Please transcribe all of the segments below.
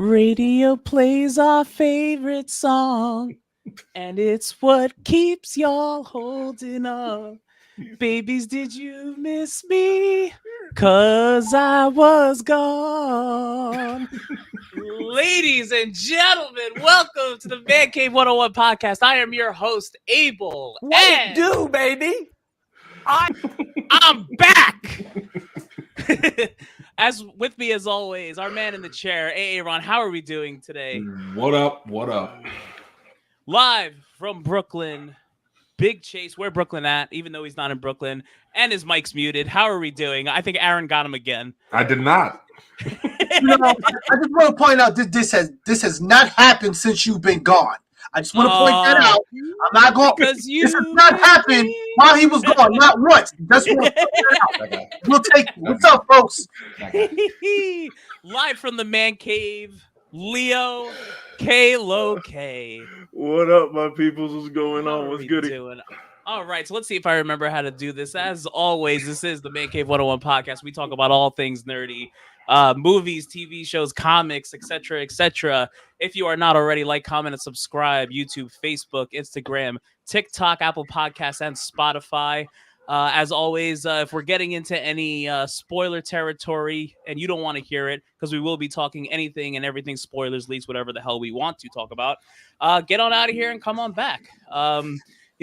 Radio plays our favorite song, and it's what keeps y'all holding up. Babies, did you miss me? 'Cause I was gone. Ladies and gentlemen, welcome to the Mancave101 Podcast. I am your host, Abel. What and it do, baby? I'm back. As with me as always, our man in the chair, Aaron. How are we doing today? What up? What up? Live from Brooklyn, Big Chase. Where Brooklyn at? Even though he's not in Brooklyn, and his mic's muted. How are we doing? I think Aaron got him again. I did not. I just want to point out this has not happened since you've been gone. I just want to point that out. I'm not going because this has not happened while he was gone, not once. Just want to point that out. We'll take it. What's up, folks? Live from the man cave, Leo K-Lo K. What up, my peoples? What's going on? What's good? Doing? All right, so let's see if I remember how to do this. As always, this is the Mancave101 Podcast. We talk about all things nerdy. Movies, TV shows, comics, etc., etc. If you are not already, like, comment, and subscribe. YouTube, Facebook, Instagram, TikTok, Apple Podcasts, and Spotify. As always, if we're getting into any spoiler territory and you don't want to hear it, because we will be talking anything and everything spoilers, leaks, whatever the hell we want to talk about, get on out of here and come on back.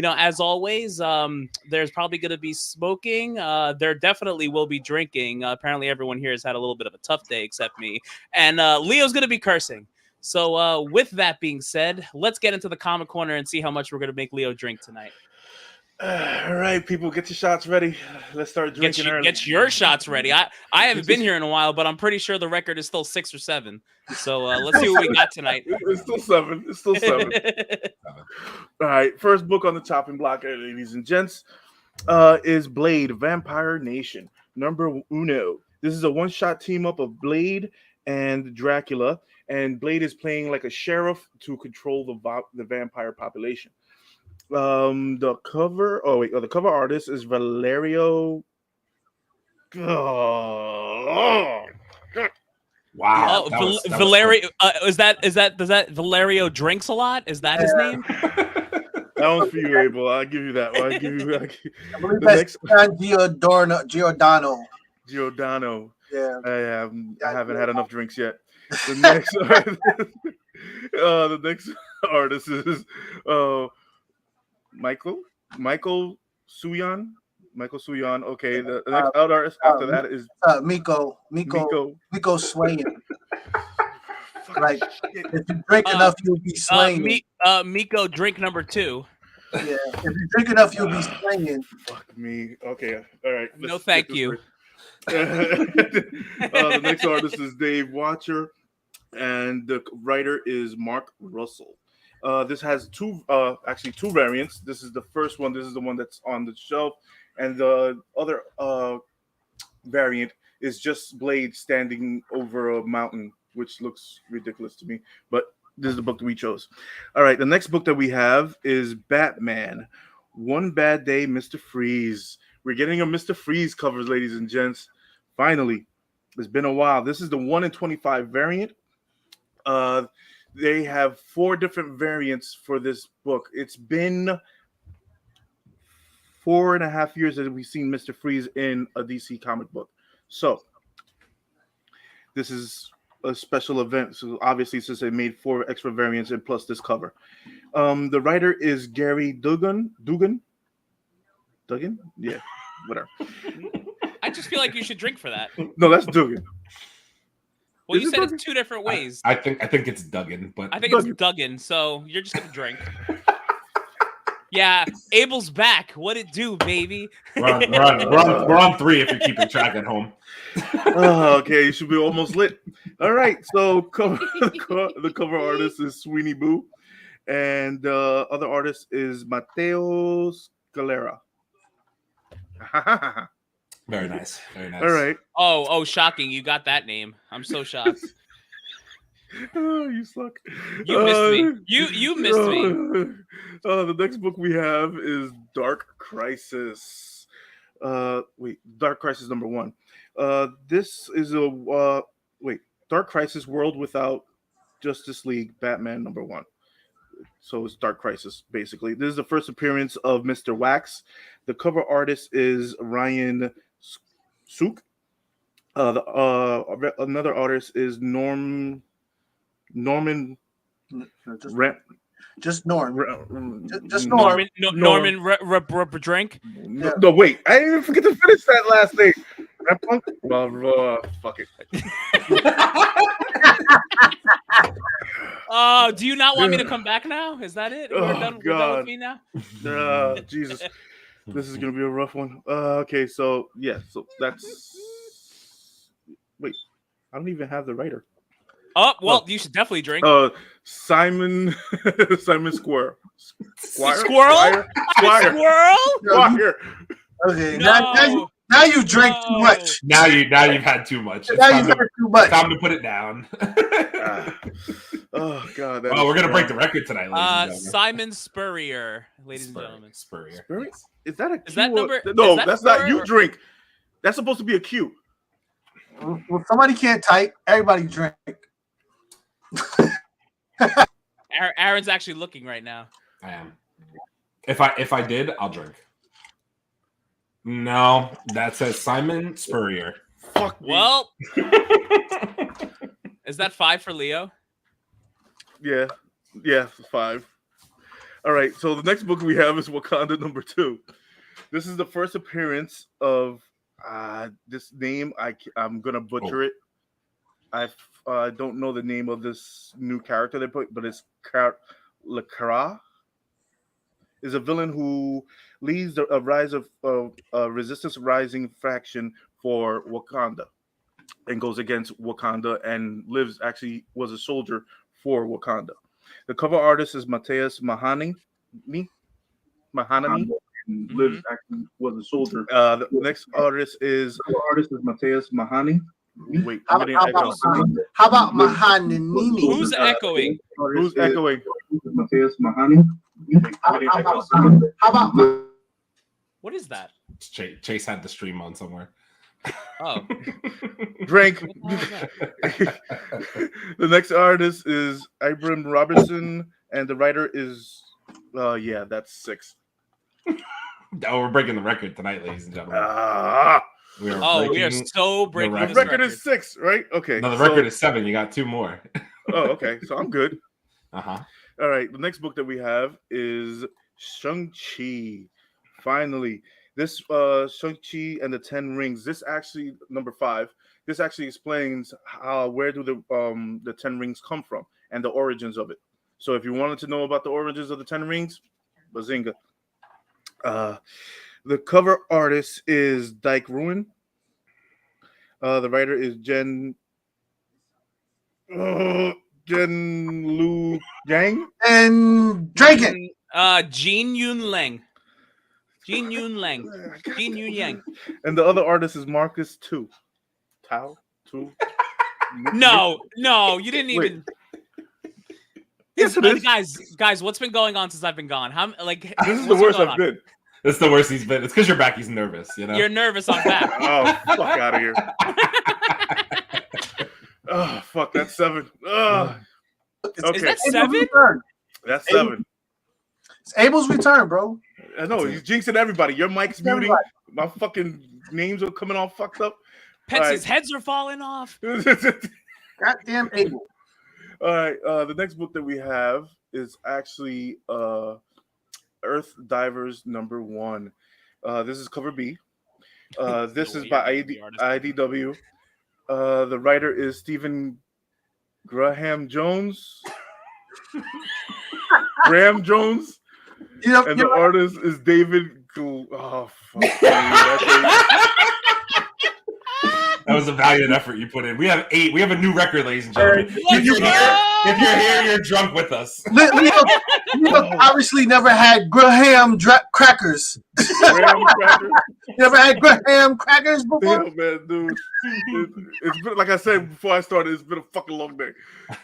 As always, there's probably going to be smoking. There definitely will be drinking. Apparently, everyone here has had a little bit of a tough day except me. And Leo's going to be cursing. So with that being said, let's get into the comic corner and see how much we're going to make Leo drink tonight. All right, people, get your shots ready. Let's start drinking early. Get your shots ready. I haven't been here in a while, but I'm pretty sure the record is still 6 or 7. So let's see what we got tonight. It's still 7. All right, first book on the chopping block, ladies and gents, is Blade, Vampire Nation, number 1. This is a one-shot team-up of Blade and Dracula, and Blade is playing like a sheriff to control the vampire population. The cover artist is Valerio. Wow. Valerio. Does that Valerio drinks a lot? Is that his name? That one's for you, Abel. I'll give you that one. I believe that's Giordano. Giordano. Yeah. I haven't had enough drinks yet. The next artist is Michael Suyan. Okay, the next artist after that is Miko Swain. Like, if you drink enough, you'll be slaying. Miko, drink number 2. Yeah, if you drink enough, you'll be slaying. Fuck me. Okay, all right. No, thank you. The next artist is Dave Watcher, and the writer is Mark Russell. This has two variants. This is the first one. This is the one that's on the shelf, and the other variant is just Blade standing over a mountain, which looks ridiculous to me. But this is the book that we chose. All right, the next book that we have is Batman, One Bad Day, Mr. Freeze. We're getting a Mr. Freeze covers, ladies and gents. Finally, it's been a while. This is the 1 in 25 variant. They have 4 different variants for this book. It's been 4.5 years that we've seen Mr. Freeze in a DC comic book. So this is a special event. So obviously, since they made 4 extra variants and plus this cover. The writer is Gary Duggan? Yeah, whatever. I just feel like you should drink for that. No, that's Duggan. Well, you said it's 2 different ways. I think it's Duggan, but I think it's Duggan. So you're just gonna drink. Yeah, Abel's back. What it do, baby? We're on 3 if you're keeping track at home. Okay, you should be almost lit. All right, so the cover artist is Sweeney Boo, and the other artist is Mateo Scalera. Very nice. Very nice. All right. Oh, shocking. You got that name. I'm so shocked. Oh, you suck. You missed me. You missed me. The next book we have is Dark Crisis. Dark Crisis number 1. This is Dark Crisis World Without Justice League Batman #1. So it's Dark Crisis, basically. This is the first appearance of Mr. Wax. The cover artist is Ryan Sook. Another artist is Norman. Just Norm. Just Norman. Norm. Norman Drink. No, wait. I didn't even forget to finish that last name. Well, fuck it. Do you not want me to come back now? Is that it? We're done with me now? Jesus. This is going to be a rough one. Okay, so that's... Wait, I don't even have the writer. Oh, well, you should definitely drink. Simon Square. Squirrel? Squire. Okay, No. now you drank too much. Now you've had too much. It's Now you've had too much. time to put it down. Oh God! Oh, we're gonna break the record tonight, ladies and gentlemen. Simon Spurrier, ladies and gentlemen. Spurrier. Is that a Q? Is that number? No, is that that's not. Spurrier You or- drink. That's supposed to be a Q. Well, somebody can't type. Everybody drink. Aaron's actually looking right now. I am. If I did, I'll drink. No, that says Simon Spurrier. Fuck. Well, is that 5 for Leo? Yeah, 5. All right. So the next book we have is Wakanda #2. This is the first appearance of this name. I'm gonna butcher it. I don't know the name of this new character they put, but it's Lekara. Is a villain who leads a rise of resistance rising faction for Wakanda, and goes against Wakanda and was a soldier for Wakanda. The cover artist is Mateus Mahanani. Was a soldier. The next artist is Mateus Mahani. Wait, How about Mahanini? Who's echoing? Who's echoing? Mateus Mahani. How about What is that? Chase had the stream on somewhere. Oh, Drink. what the hell is that? The next artist is Ibram Robertson, and the writer is that's 6. Oh, we're breaking the record tonight, ladies and gentlemen. We are so breaking The this record is 6, right? Okay. No, the record is 7. You got 2 more. Oh, okay. So I'm good. Uh-huh. All right. The next book that we have is Shang-Chi. Finally, this Shang-Chi and the 10 Rings. This actually #5. This actually explains where do the 10 Rings come from and the origins of it. So if you wanted to know about the origins of the 10 Rings, bazinga. The cover artist is Dyke Ruin. The writer is Jen Lu Yang. and drinking? Jean Yun Lang. Jean Yun Yang. And the other artist is Marcus Tao. No, you didn't even. Yes, it is. Guys, what's been going on since I've been gone? This is the worst I've been. It's the worst he's been. It's because you're back. He's nervous, you know? You're nervous. I'm back. Oh, fuck out of here. Oh, fuck. That's 7. Is that 7? That's 7. It's Abel's return, bro. I know. He's jinxing everybody. Your mic's muting. My fucking names are coming all fucked up. Pets' heads are falling off. Goddamn Abel. All right. The next book that we have is actually Earth Divers #1. This is cover B. This is by IDW. The writer is Stephen Graham Jones. Graham Jones. And the artist is David. Oh, fuck. That was a valiant effort you put in. We have 8. We have a new record, ladies and gentlemen. If you're here, you're drunk with us. Leo obviously never had Graham crackers. Never had Graham crackers before? Damn, man, dude. It's been, like I said before I started, it's been a fucking long day.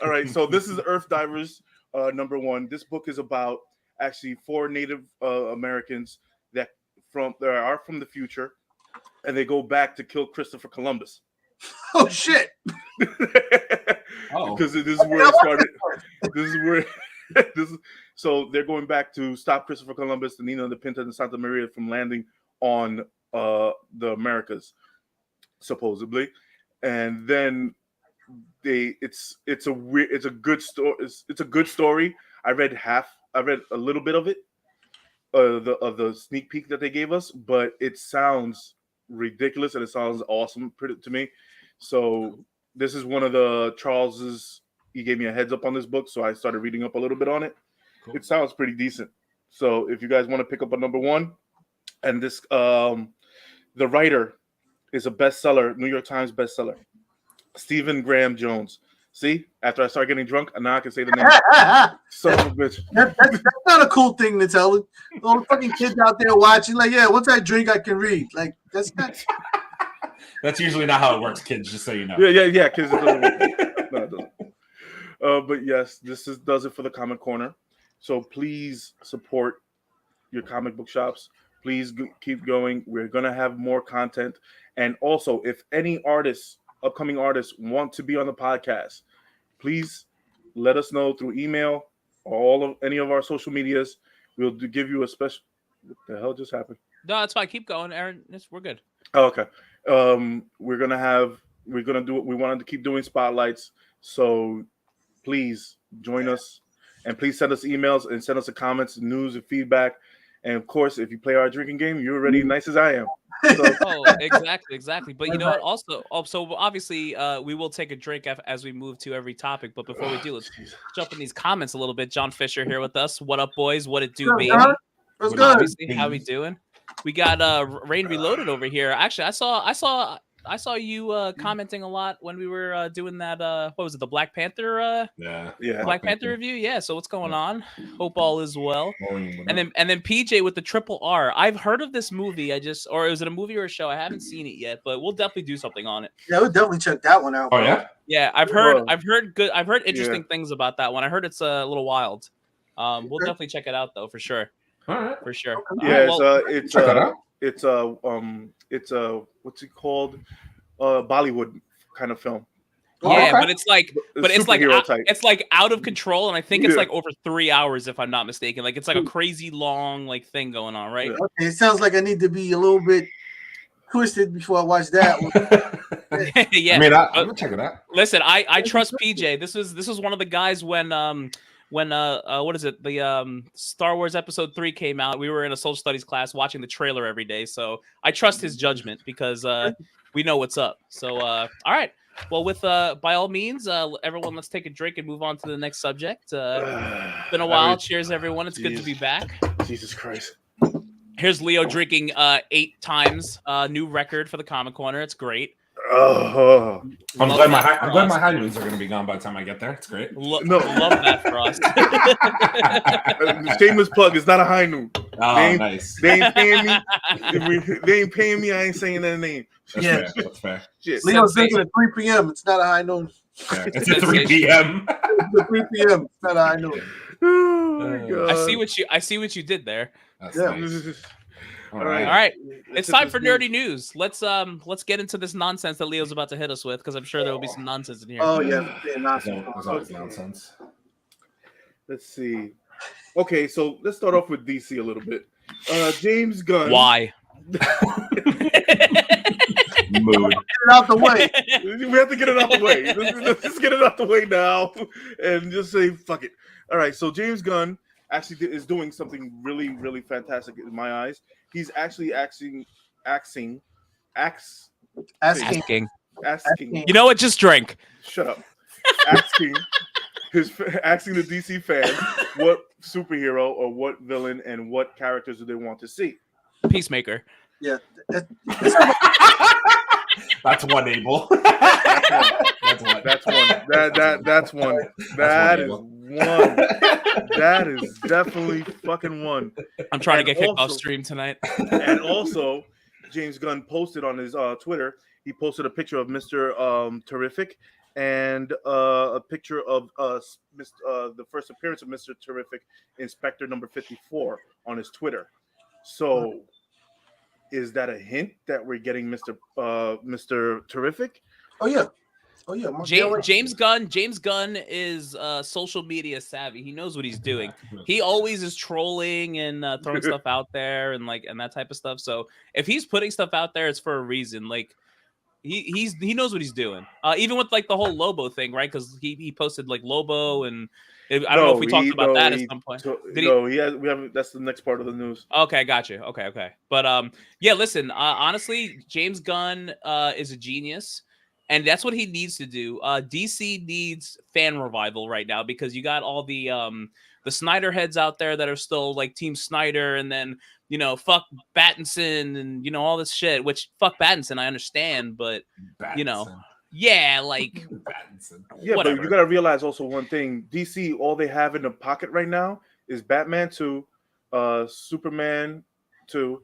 All right, so this is Earth Divers #1. This book is about actually 4 Native Americans that are from the future, and they go back to kill Christopher Columbus. Oh shit! because this is where it started. This is where so they're going back to stop Christopher Columbus, the Nina, the Pinta, and Santa Maria from landing on the Americas, supposedly, and then it's a good story. It's a good story. I read a little bit of it, the sneak peek that they gave us, but it sounds ridiculous and it sounds awesome to me. So this is one of the Charles's. He gave me a heads up on this book, so I started reading up a little bit on it. Cool. It sounds pretty decent. So if you guys want to pick up a number one, and this the writer is a bestseller, New York Times bestseller, Stephen Graham Jones. See, after I start getting drunk, now I can say the name. Son of a bitch. That's not a cool thing to tell all the fucking kids out there watching. Like, yeah, once I drink, I can read. Like, that's not. That's usually not how it works, kids. Just so you know. Yeah. Kids, it doesn't work. No, it doesn't. But yes, does it for the Comic Corner. So please support your comic book shops. Please keep going. We're gonna have more content, and also if any upcoming artists want to be on the podcast, please let us know through email or any of our social medias. We'll give you a special. What the hell just happened? No, that's fine. Keep going, Aaron. We're good. Oh, okay. We wanted to keep doing spotlights. So please join us, and please send us emails and send us the comments, news, and feedback. And of course, if you play our drinking game, you're already nice as I am. So. Exactly. But you know what? Also, so obviously, we will take a drink as we move to every topic. But before we do, let's jump in these comments a little bit. John Fisher here with us. What up, boys? What it do, baby? What's good? How we doing? We got Rain Reloaded over here. Actually, I saw you commenting a lot when we were doing that. What was it? The Black Panther? Black Panther review. Yeah. So what's going on? Hope all is well. And then PJ with the triple R. I've heard of this movie. Or is it a movie or a show? I haven't seen it yet, but we'll definitely do something on it. Yeah, we'll definitely check that one out. Oh yeah. Yeah, I've heard interesting things about that one. I heard it's a little wild. We'll definitely check it out though, for sure. All right. For sure. Yeah, check that out. It's what's it called? Bollywood kind of film. Yeah, but it's like type. It's like out of control, and I think it's like over 3 hours, if I'm not mistaken. Like it's like a crazy long thing going on, right? Okay, it sounds like I need to be a little bit twisted before I watch that one. Yeah, I mean, I'm gonna check it out. Listen, I trust PJ. This was one of the guys when what is it? The Star Wars Episode 3 came out. We were in a social studies class watching the trailer every day, so I trust his judgment because we know what's up. So all right. Well, with by all means, everyone, let's take a drink and move on to the next subject. It's been a while. Cheers, everyone. It's good to be back. Jesus Christ. Here's Leo drinking 8 times. New record for the Comic Corner. It's great. Oh, I'm glad my high noons are going to be gone by the time I get there. It's great. Love that for us. Shameless plug. It's not a high noon. Oh, nice. They ain't paying me. They ain't paying me. I ain't saying that name. That's fair. Shit. Leo's drinking at 3 p.m. It's not a high noon. Yeah, it's at 3 p.m. It's at 3 p.m. It's not a high noon. Oh my God. I see what you did there. That's nice. All right. It's time for nerdy news. Let's get into this nonsense that Leo's about to hit us with, because I'm sure there will be some nonsense in here. Oh yeah, nonsense. There's always nonsense. Let's see. Okay, so let's start off with DC a little bit. James Gunn. Why? Mood. Get it out the way. We have to get it out the way. Let's just get it out the way now and just say fuck it. All right, so James Gunn actually is doing something really, really fantastic in my eyes. He's actually asking. You know what? Just drink. Shut up. Asking the DC fans what superhero or what villain and what characters do they want to see. Peacemaker. Yeah. That's one, Abel. That's one. That is one. That is definitely fucking one. I'm trying to get kicked off stream tonight. And also, James Gunn posted on his Twitter. He posted a picture of Mr. Terrific and a picture of the first appearance of Mr. Terrific, Inspector number 54, on his Twitter. So, is that a hint that we're getting Mr. Terrific? Oh yeah. Oh yeah, James Gunn is social media savvy. He knows what he's doing. He always is trolling and throwing stuff out there and that type of stuff. So if he's putting stuff out there, it's for a reason. Like he knows what he's doing. Even with like the whole Lobo thing, right? Because he posted like Lobo and I don't know if we talked about that at some point. We haven't. That's the next part of the news. Okay, got you. Okay. But yeah, listen. Honestly, James Gunn is a genius, and that's what he needs to do. DC needs fan revival right now because you got all the Snyder heads out there that are still like Team Snyder, and then fuck Pattinson and all this shit. Which fuck Pattinson, I understand, but yeah, like yeah, whatever. But you got to realize also one thing: DC, all they have in the pocket right now is Batman 2, Superman 2,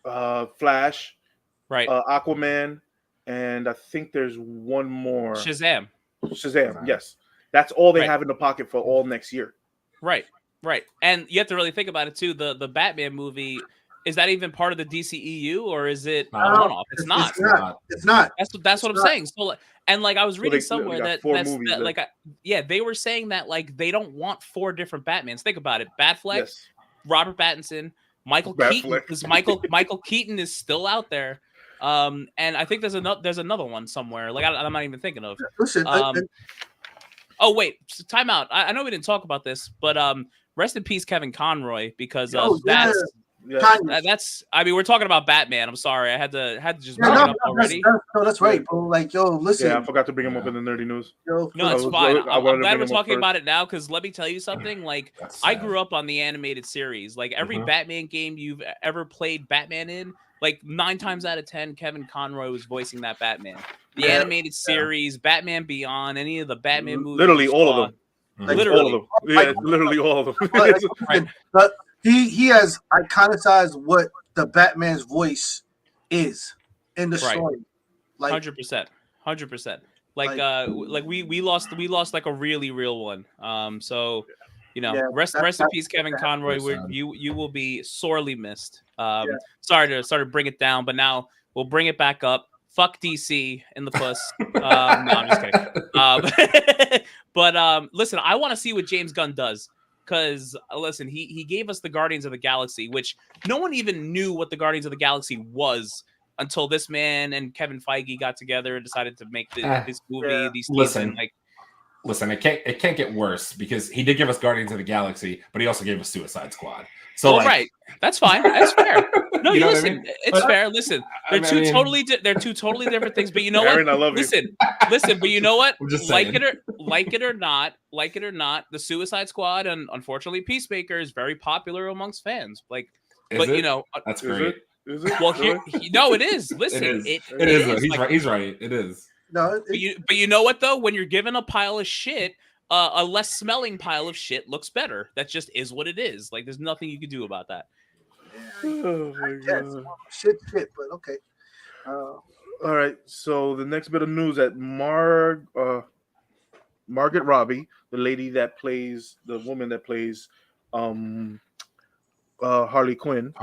Flash, right, Aquaman, and I think there's one more. Shazam. Yes, that's all they have in the pocket for all next year. Right. And you have to really think about it too. The Batman movie. Is that even part of the DCEU or is it one-off? It's not. It's not. That's what I'm saying. So, and like I was reading somewhere that they were saying that like they don't want 4 different Batmans. Think about it: Batfleck, Robert Pattinson, Michael Keaton. Because Michael Keaton is still out there. And I think there's another one somewhere. Like I'm not even thinking of. Listen. Oh wait, time out. I know we didn't talk about this, but rest in peace, Kevin Conroy, because that's. I mean, we're talking about Batman. I'm sorry, I had to just bring it up already. That's right, bro. Like, listen. Yeah, I forgot to bring him up in the nerdy news. No, it's fine. I'm glad we're talking about it now because let me tell you something. Like, I grew up on the animated series. Like every Batman game you've ever played Batman in, like 9 times out of 10, Kevin Conroy was voicing that Batman. The animated series, Batman Beyond, any of the Batman movies. Literally all of them. Like, literally. All of them. Yeah, literally all of them. But he has iconicized what the Batman's voice is in the story. Like 100%. Like we lost like a really real one. So rest in peace, Kevin Conroy. You will be sorely missed. Sorry to bring it down, but now we'll bring it back up. Fuck DC in the puss. No, I'm just kidding. But listen, I want to see what James Gunn does. Because, listen, he gave us the Guardians of the Galaxy, which no one even knew what the Guardians of the Galaxy was until this man and Kevin Feige got together and decided to make this movie. Listen, it can't get worse because he did give us Guardians of the Galaxy, but he also gave us Suicide Squad. So, right, that's fine. That's fair. No, you listen. I mean? It's fair. Listen, they're two totally different things. But you know Aaron, what? I love listen. But you know what? Like it or not, the Suicide Squad and unfortunately Peacemaker is very popular amongst fans. That's great. Is it? Well, no, it is. Listen, it is. He's right. It is. No, but you know what though? When you're given a pile of shit, a less smelling pile of shit looks better. That just is what it is. Like there's nothing you can do about that. Oh my God. Shit, but okay. All right. So the next bit of news that Margaret Robbie, the woman that plays Harley Quinn.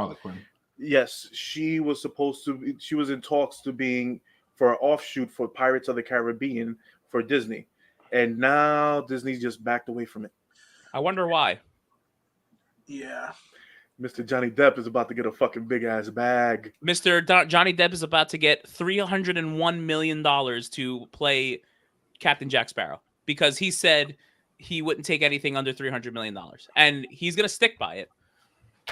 Yes, she was in talks to being for an offshoot for Pirates of the Caribbean for Disney. And now Disney just backed away from it. I wonder why. Yeah. Mr. Johnny Depp is about to get a fucking big ass bag. Johnny Depp is about to get $301 million to play Captain Jack Sparrow because he said he wouldn't take anything under $300 million. And he's going to stick by it.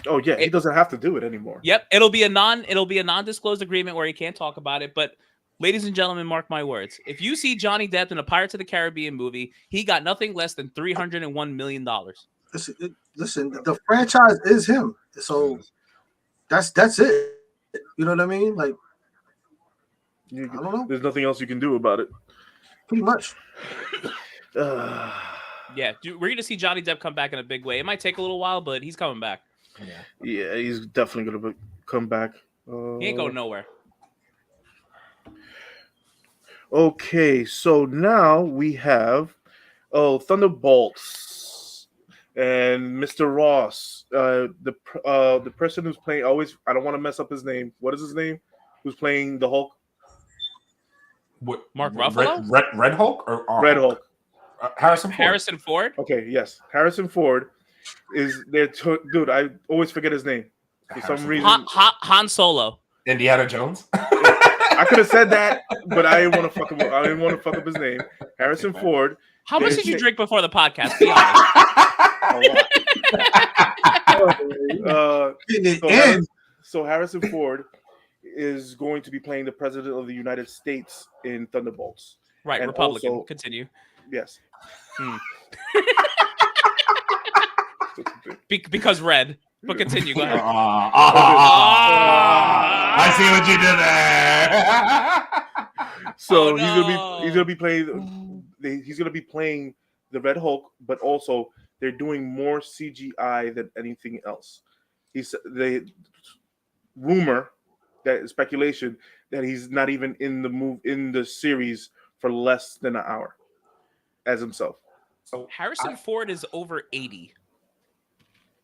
Oh yeah, he doesn't have to do it anymore. Yep, it'll be a non-disclosed agreement where he can't talk about it, but ladies and gentlemen, mark my words. If you see Johnny Depp in a Pirates of the Caribbean movie, he got nothing less than $301 million. Listen, the franchise is him. So that's it. You know what I mean? Like, I don't know. There's nothing else you can do about it. Pretty much. Yeah, we're going to see Johnny Depp come back in a big way. It might take a little while, but he's coming back. Yeah, he's definitely going to come back. He ain't going nowhere. Okay, so now we have Thunderbolts and Mr. Ross, the person who's playing. I don't want to mess up his name. What is his name? Who's playing the Hulk? What? Mark Ruffalo? Red Hulk or Red Hulk? Harrison Ford. Harrison Ford? Okay, yes. Harrison Ford is there. Dude, I always forget his name for some reason. Han Solo. Indiana Jones. I could have said that, but I didn't want to fuck him up. I didn't want to fuck up his name. Harrison Ford. How much did you drink before the podcast? Be honest. So Harrison Ford is going to be playing the president of the United States in Thunderbolts. Right, and Republican. Also, continue. Yes. Because red. But continue. Go ahead. I see what you did there. So he's gonna be playing the Red Hulk, but also they're doing more CGI than anything else. The rumor, that speculation that he's not even in the series for less than an hour as himself. So Harrison Ford is over 80.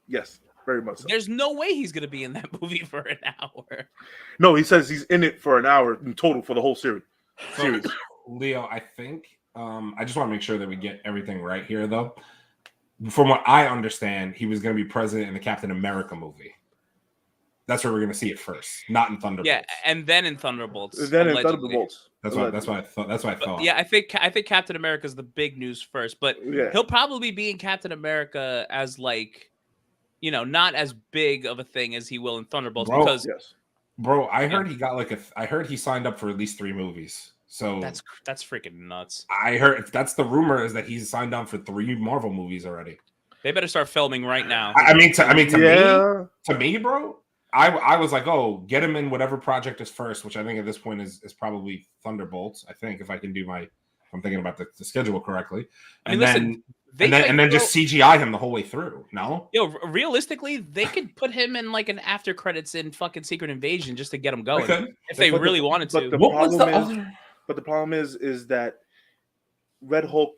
Yes, very much so. There's no way he's going to be in that movie for an hour. No, he says he's in it for an hour in total for the whole series. Leo, I think I just want to make sure that we get everything right here, though. From what I understand, he was going to be president in the Captain America movie. That's where we're going to see it first, not in Thunderbolts. Yeah, and then in Thunderbolts. Then in Thunderbolts. That's what I thought. That's what I thought. Yeah, I think Captain America is the big news first, but he'll probably be in Captain America as not as big of a thing as he will in Thunderbolts Bro, I heard he got I heard he signed up for at least 3 movies. So that's freaking nuts. I heard that's the rumor is that he's signed on for 3 Marvel movies already. They better start filming right now. To me, bro. I was like, oh, get him in whatever project is first, which I think at this point is probably Thunderbolts. I think if I'm thinking about the schedule correctly, and then just CGI him the whole way through. No, realistically, they could put him in like an after credits in fucking Secret Invasion just to get him going if they really wanted to. But the problem is that Red Hulk,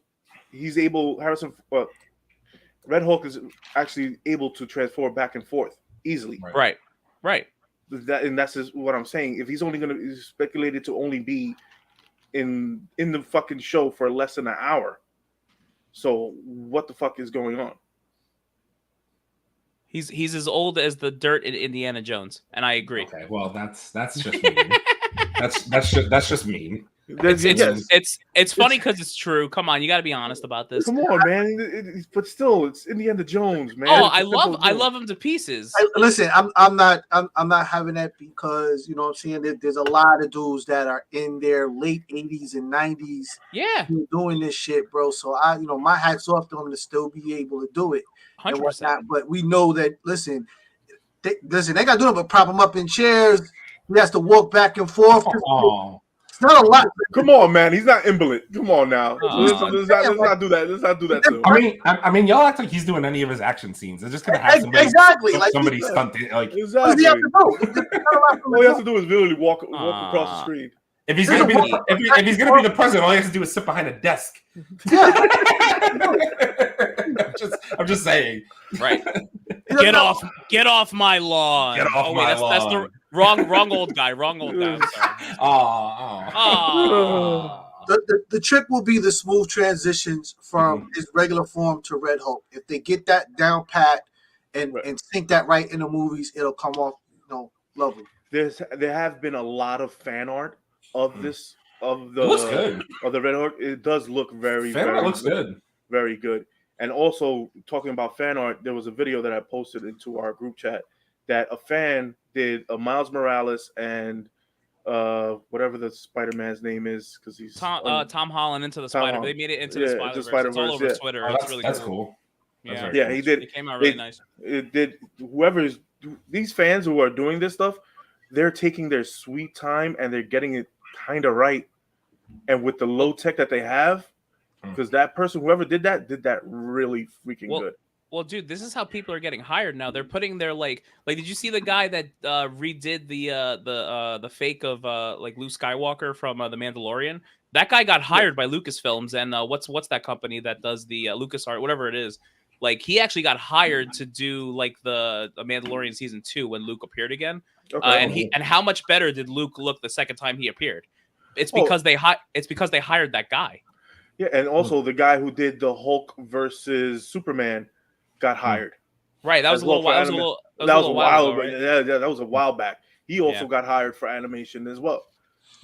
Red Hulk is actually able to transform back and forth easily. Right. That's just what I'm saying. If he's only going to be speculated to only be in the fucking show for less than an hour, so what the fuck is going on? He's as old as the dirt in Indiana Jones, and I agree. Okay, well that's just mean. that's just mean. It's funny because it's true. Come on, you got to be honest about this. Come on, man. But still, it's Indiana Jones, man. Oh, I love him to pieces. Listen, I'm not having that because you know what I'm saying. There's a lot of dudes that are in their late 80s and 90s. Yeah, doing this shit, bro. So my hat's off to them to still be able to do it. 100%. But we know that. Listen, they got to do it, but prop him up in chairs. He has to walk back and forth. Oh. Not a lot. Come on, man. He's not invalid. Come on now. Let's not do that. Let's not do that. I mean, y'all act like he's doing any of his action scenes. It's just gonna have somebody stunt it. Like exactly. All he has to do is literally walk across the screen. If he's gonna be the president, all he has to do is sit behind a desk. Yeah. I'm just saying. Right. Get off my lawn. Get off my lawn. That's the wrong old guy. Wrong old guy. The trick will be the smooth transitions from his regular form to Red Hulk. If they get that down pat and sync that right in the movies, it'll come off lovely. There have been a lot of fan art of this of the looks good. Of the Red Hulk. It does look very looks good. Very good. And also talking about fan art, there was a video that I posted into our group chat that a fan did a Miles Morales and whatever the Spider-Man's name is because he's Tom Holland into the Spider. They made it into the Spider-Verse. It's all over Twitter. Oh, it's really that's cool. Yeah, he did. It came out really nice. It did. These fans who are doing this stuff, they're taking their sweet time and they're getting it kind of right. And with the low tech that they have, because that person, whoever did that really freaking good. Well, dude, this is how people are getting hired now. They're putting their like did you see the guy that redid the fake of like Luke Skywalker from The Mandalorian? That guy got hired by Lucasfilms and what's that company that does the LucasArts, whatever it is. Like he actually got hired to do like the Mandalorian season 2 when Luke appeared again. And how much better did Luke look the second time he appeared? it's because they hired that guy. Yeah, and also the guy who did the Hulk versus Superman got hired. Right, that was a little while. That was a while ago, right? Yeah, that was a while back. He also got hired for animation as well.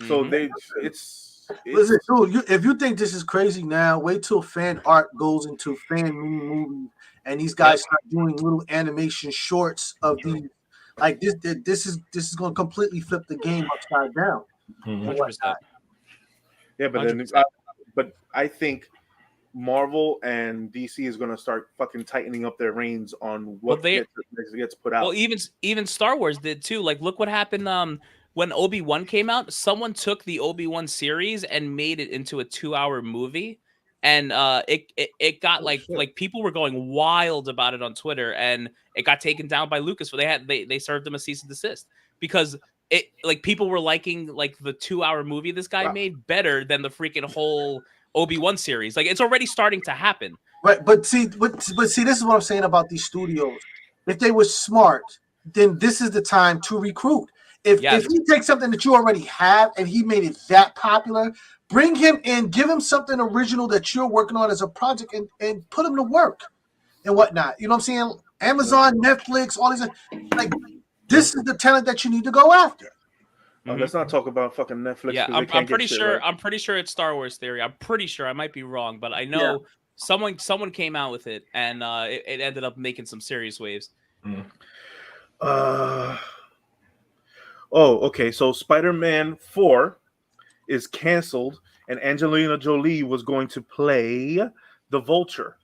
So it's listen, dude. If you think this is crazy now, wait till fan art goes into fan mini movies, and these guys start doing little animation shorts of these. Like this is going to completely flip the game upside down. 100%. Yeah, but 100%. then, but I think Marvel and DC is going to start fucking tightening up their reins on what gets put out. Well, even Star Wars did too. Like, look what happened when Obi-Wan came out. Someone took the Obi-Wan series and made it into a 2-hour movie, and it got like people were going wild about it on Twitter, and it got taken down by Lucas. They served them a cease and desist because it like people were liking like the 2-hour movie this guy made better than the freaking whole Obi-Wan series. Like, it's already starting to happen. Right, but see, this is what I'm saying about these studios. If they were smart, then this is the time to recruit. If he takes something that you already have and he made it that popular, bring him in, give him something original that you're working on as a project, and put him to work and whatnot. You know what I'm saying? Amazon, Netflix, all these. Like, this is the talent that you need to go after. Let's not talk about fucking Netflix. Yeah, I'm pretty sure. Right? I'm pretty sure it's Star Wars Theory. I'm pretty sure. I might be wrong, but I know someone came out with it, and it ended up making some serious waves. Okay. So Spider-Man 4 is canceled, and Angelina Jolie was going to play the Vulture.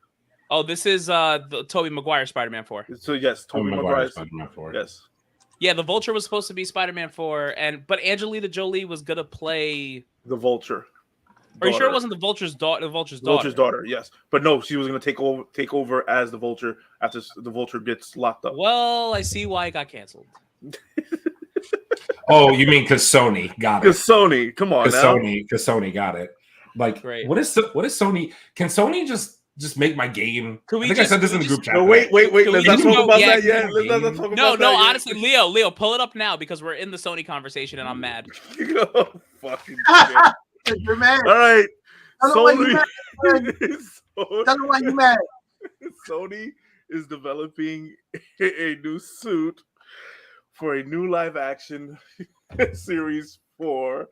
Oh, this is the Tobey Maguire Spider-Man 4. So yes, Tobey Maguire Spider-Man 4. Yes. Yeah, the Vulture was supposed to be Spider-Man 4, but Angelina Jolie was gonna play the Vulture. Are you sure it wasn't the Vulture's daughter? The Vulture's daughter, yes. But no, she was gonna take over as the Vulture after the Vulture gets locked up. Well, I see why it got canceled. Oh, you mean because Sony got it? Because Sony, come on, because Sony got it. Like, great. What is Sony? Can Sony just make my game? I said this in the group chat. No, wait. Let's not talk about that yet. Let's not talk about that. No. Honestly, Leo, pull it up now because we're in the Sony conversation and I'm mad. Oh, fucking shit. You're mad. All right. Sony. Tell me why you mad. Sony is developing a new suit for a new live action series for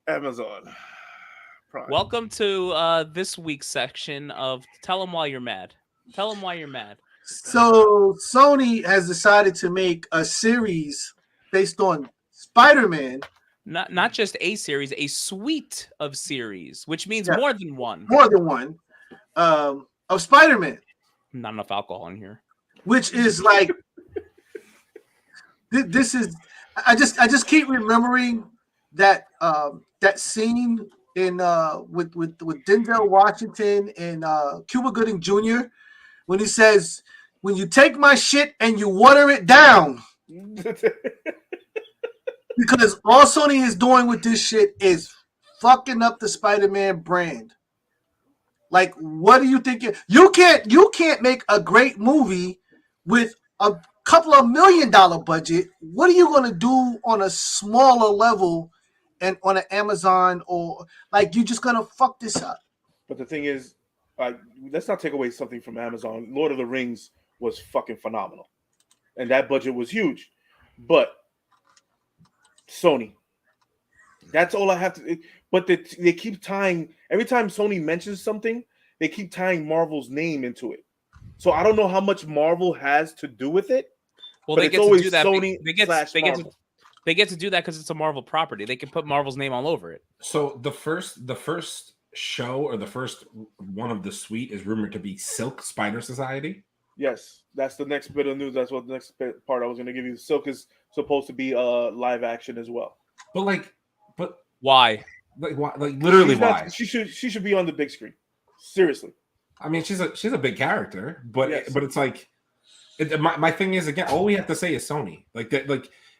Amazon Prime. Welcome to this week's section of Tell Them Why You're Mad. Tell them why you're mad. So Sony has decided to make a series based on Spider-Man. Not just a series, a suite of series, which means more than one. More than one of Spider-Man. Not enough alcohol in here. Which is like this is. I just keep remembering that that scene in with Denzel Washington and Cuba Gooding Jr. when he says, "When you take my shit and you water it down." Because all Sony is doing with this shit is fucking up the Spider-Man brand. Like, what do you think? You can't make a great movie with a couple of $1 million budget. What are you going to do on a smaller level and on an Amazon, or like you're just going to fuck this up? But the thing is, let's not take away something from Amazon. Lord of the Rings was fucking phenomenal, and that budget was huge. But Sony, that's all I have to. But they keep tying, every time Sony mentions something, they keep tying Marvel's name into it. So I don't know how much Marvel has to do with it. Well, but they it's get to always do that. Sony They get to do that because it's a Marvel property. They can put Marvel's name all over it. So the first show or the first one of the suite is rumored to be Silk Spider Society. Yes, that's the next bit of news. That's what the next part I was going to give you. Silk is supposed to be live action as well. But why? Like literally why? She should be on the big screen. Seriously. I mean, she's a big character, but yes. But it's like my thing is, again, all we have to say is Sony.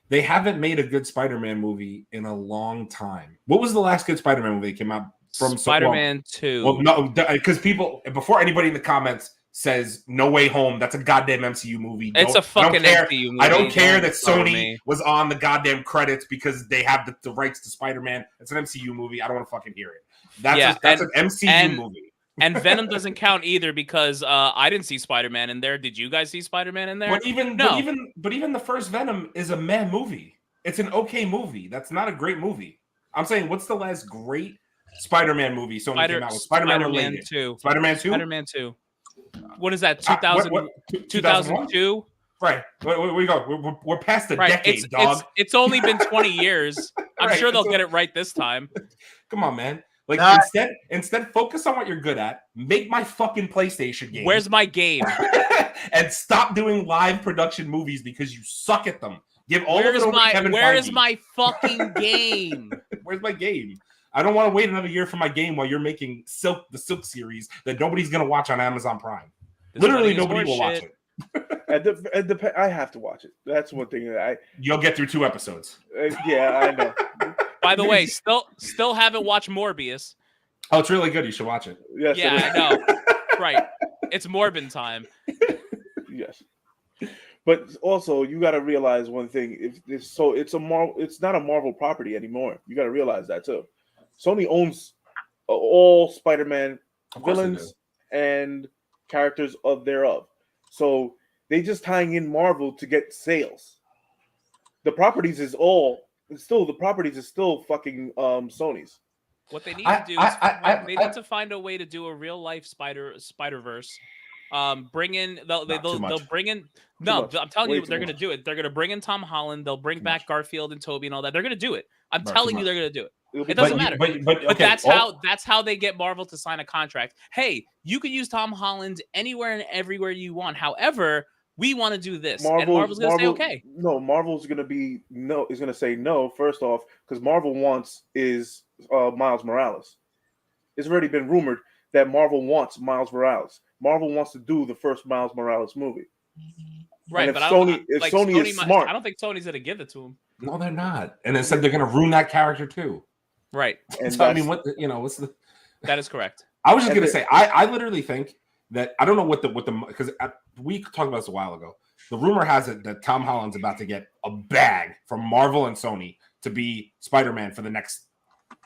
They haven't made a good Spider-Man movie in a long time. What was the last good Spider-Man movie that came out from Spider-Man 2? Well, no, because people, before anybody in the comments says No Way Home. That's a goddamn MCU movie. It's a fucking MCU movie. I don't care that Sony was on the goddamn credits because they have the rights to Spider-Man. It's an MCU movie. I don't want to fucking hear it. That's an MCU movie. And Venom doesn't count either because I didn't see Spider-Man in there. Did you guys see Spider-Man in there? But even the first Venom is a meh movie. It's an okay movie. That's not a great movie. I'm saying, what's the last great Spider-Man movie Sony came out with? Spider-Man 2. Spider-Man 2? Spider-Man 2. What is that? 2002? Right. Where we go? We're past the decade, dog. It's only been 20 years. I'm sure they'll get it right this time. Come on, man. Like instead, focus on what you're good at. Make my fucking PlayStation game. Where's my game? And stop doing live production movies because you suck at them. Give all of it over to Kevin Feige. Where is my fucking game? Where's my game? I don't want to wait another year for my game while you're making the Silk series that nobody's gonna watch on Amazon Prime. Literally nobody will watch it. I have to watch it. That's one thing that you'll get through 2 episodes. Yeah, I know. By the way, still haven't watched Morbius. Oh, it's really good. You should watch it. Yes, yeah, I know. Right. It's Morbin time. Yes. But also, you got to realize one thing. It's not a Marvel property anymore. You got to realize that too. Sony owns all Spider-Man villains and characters thereof. So they just tying in Marvel to get sales. The properties is still fucking Sony's. What they need to do is they need to find a way to do a real life Spider-Verse. Bring in they'll bring in I'm telling you they're gonna do it. They're gonna bring in Tom Holland. They'll bring back Garfield and Toby and all that. They're gonna do it. I'm telling you, they're gonna do it. It doesn't matter. But that's how they get Marvel to sign a contract. Hey, you could use Tom Holland anywhere and everywhere you want. However, we want to do this. Marvel's gonna say okay. No, Marvel's gonna is gonna say no. First off, because Marvel wants is Miles Morales. It's already been rumored that Marvel wants Miles Morales. Marvel wants to do the first Miles Morales movie. Right, and but Sony is smart. I don't think Sony's gonna give it to him. No, they're not. And instead, they're gonna ruin that character too. Right. And so, I mean, what's the? That is correct. I was just gonna say, I literally think that I don't know what the because we talked about this a while ago. The rumor has it that Tom Holland's about to get a bag from Marvel and Sony to be Spider-Man for the next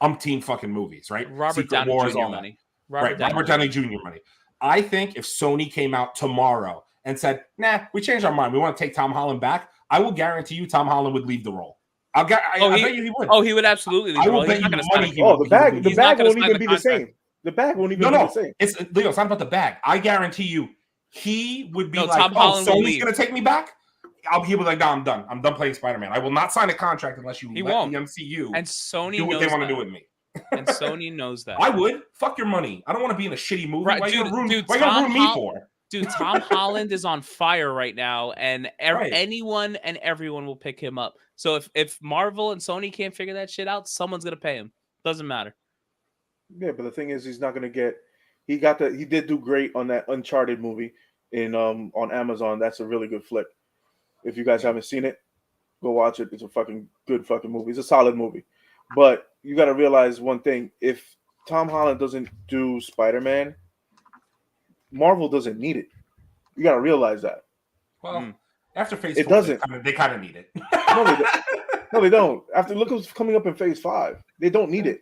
umpteen fucking movies, right? Robert Downey Jr. money. Robert Downey Jr. money. I think if Sony came out tomorrow and said, "Nah, we changed our mind. We want to take Tom Holland back," I will guarantee you Tom Holland would leave the role. I bet you he would. Oh, he would absolutely leave the role. He's not going to sign the bag won't even be the same. The bag won't even be the same. It's Leo. It's not about the bag. I guarantee you, he would be like, Tom Holland Sony's going to take me back. He'll be like, "No, I'm done. I'm done playing Spider-Man. I will not sign a contract unless you let the MCU and Sony do what they want to do with me." And Sony knows that. I would. Fuck your money. I don't want to be in a shitty movie. Right, why you gonna ruin me for? Dude, Tom Holland is on fire right now, and anyone and everyone will pick him up. So if Marvel and Sony can't figure that shit out, someone's gonna pay him. Doesn't matter. Yeah, but the thing is, he's not gonna get. He did do great on that Uncharted movie on Amazon. That's a really good flick. If you guys haven't seen it, go watch it. It's a fucking good fucking movie. It's a solid movie. But you got to realize one thing. If Tom Holland doesn't do Spider-Man, Marvel doesn't need it. You got to realize that. Well, after Phase 4, they kind of need it. No, they don't. Look what's coming up in Phase 5. They don't need it.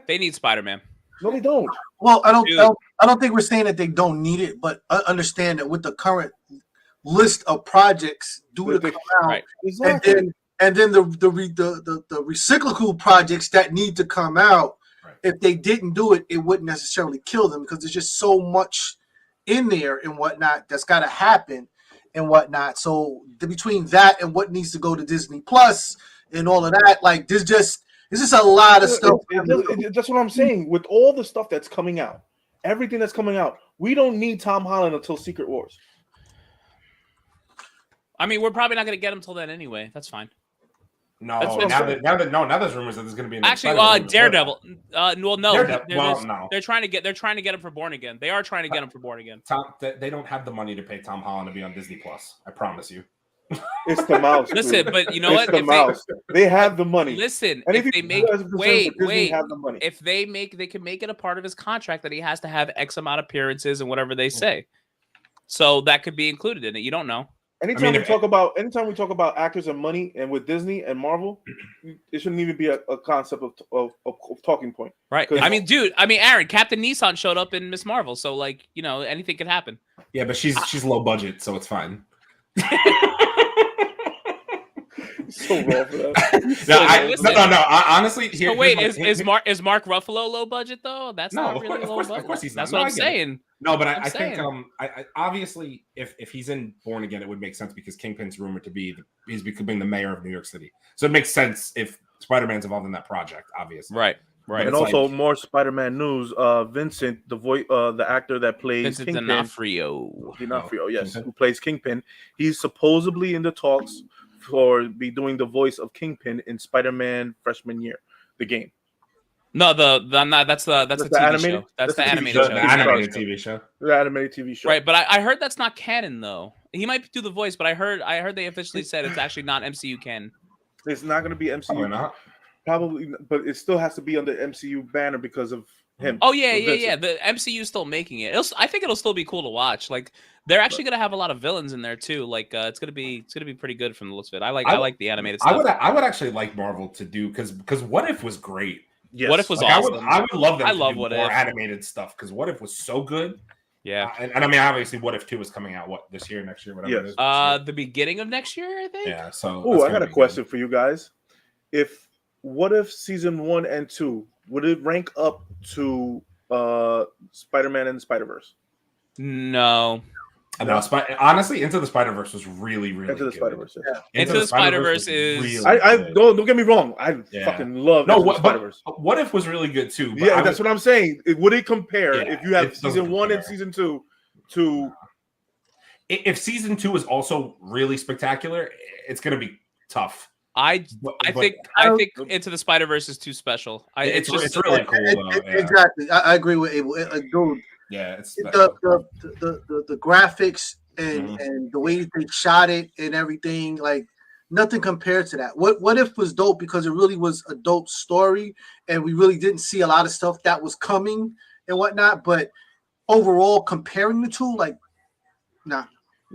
They need Spider-Man. No, they don't. Well, I don't think we're saying that they don't need it, but understand that with the current list of projects due to come out, right. Exactly. And then the recyclical projects that need to come out, right. If they didn't do it, it wouldn't necessarily kill them because there's just so much in there and whatnot that's got to happen and whatnot. So between that and what needs to go to Disney Plus and all of that, like there's just a lot of stuff. That's what I'm saying. With all the stuff that's coming out, everything that's coming out, we don't need Tom Holland until Secret Wars. I mean, we're probably not going to get him till then anyway. That's fine. No, now there's rumors that there's going to be Daredevil. No. They're trying to get him for Born Again. They are trying to get him for Born Again. They don't have the money to pay Tom Holland to be on Disney Plus. I promise you. It's the mouse. Listen, but you know what? They have the money. Listen, and if they make have the money. If they can make it a part of his contract that he has to have X amount of appearances and whatever they say. So that could be included in it. You don't know. Anytime we talk about actors and money, and with Disney and Marvel, it shouldn't even be a concept of talking point. Right. I mean, dude. I mean, Aaron, Captain Nissan showed up in Miss Marvel, so like, you know, anything could happen. Yeah, but she's low budget, so it's fine. So raw for that. No. Honestly, so wait, is Mark Ruffalo low budget though? That's not really low budget. Of course he's not. That's what I'm saying. No, but I think I obviously if he's in Born Again, it would make sense because Kingpin's rumored to be he's becoming the mayor of New York City, so it makes sense if Spider-Man's involved in that project, obviously. Right. And also more Spider-Man news. Vincent, the actor that plays Vincent Kingpin, D'Onofrio, yes, who plays Kingpin, he's supposedly in the talks for be doing the voice of Kingpin in Spider-Man freshman year, the game. No, that's the TV animated show. That's the animated show. The animated TV show. The animated TV show. Right, but I heard that's not canon though. He might do the voice, but I heard they officially said it's actually not MCU canon. It's not going to be MCU. Probably not. Probably, but it still has to be under MCU banner because of him. Oh yeah. The MCU is still making it. I think it'll still be cool to watch. Like they're actually gonna have a lot of villains in there too. Like it's gonna be pretty good from the looks of it. I like the animated stuff. I would actually like Marvel to do because What If was great. Yes. What If was awesome. I would love them. I love What If animated stuff because What If was so good. Yeah, and I mean obviously What If 2 is coming out this year, next year, whatever it is. The beginning of next year, I think. Yeah. So I got a question for you guys. If What If season 1 and 2 would it rank up to Spider-Man and the Spider-Verse? No. Honestly, Into the Spider-Verse was really, really Into the good. Spider-Verse. Yeah. Into the Spider-Verse is really don't get me wrong. I fucking love Into the Spider-Verse. What If was really good too. Yeah, that's what I'm saying. Would it compare if you have season 1 and season 2 to? If season 2 is also really spectacular, it's going to be tough. I think Into the Spider-Verse is too special. It's really cool. Exactly, I agree with Abel. Dude, yeah, it's the graphics and the way they shot it and everything, like nothing compared to that. What If was dope because it really was a dope story, and we really didn't see a lot of stuff that was coming and whatnot. But overall, comparing the two, like, nah.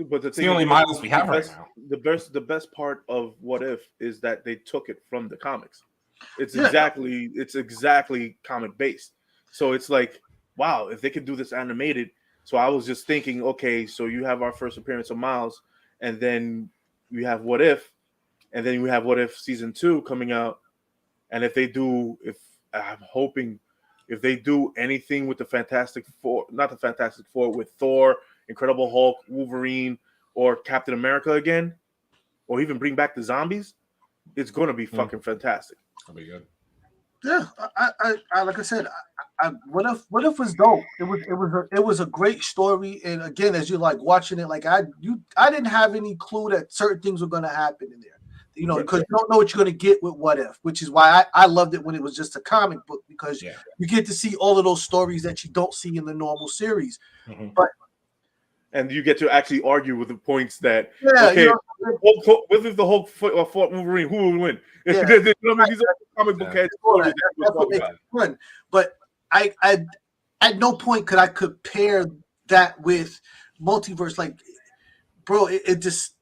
But it's the only miles we have right now. The best part of What If is that they took it from the comics. It's exactly comic based. So it's like, wow, if they could do this animated. So I was just thinking, okay, so you have our first appearance of Miles, and then we have What If, and then we have What If season 2 coming out. And if they do anything with the Fantastic Four, not the Fantastic Four, with Thor, Incredible Hulk, Wolverine, or Captain America again, or even bring back the zombies, it's going to be fucking fantastic. That'll be good. Yeah, I like I said, What If was dope. It was a great story, and again, as you like watching it, like I didn't have any clue that certain things were going to happen in there. You know, because you don't know what you're going to get with What If, which is why I loved it when it was just a comic book, because you get to see all of those stories that you don't see in the normal series. And you get to actually argue with the points that, what if the Hulk fought Wolverine, who would win? Yeah. These are comic book heads. That's what makes it fun. But I at no point could I compare that with multiverse. Like, bro, it just,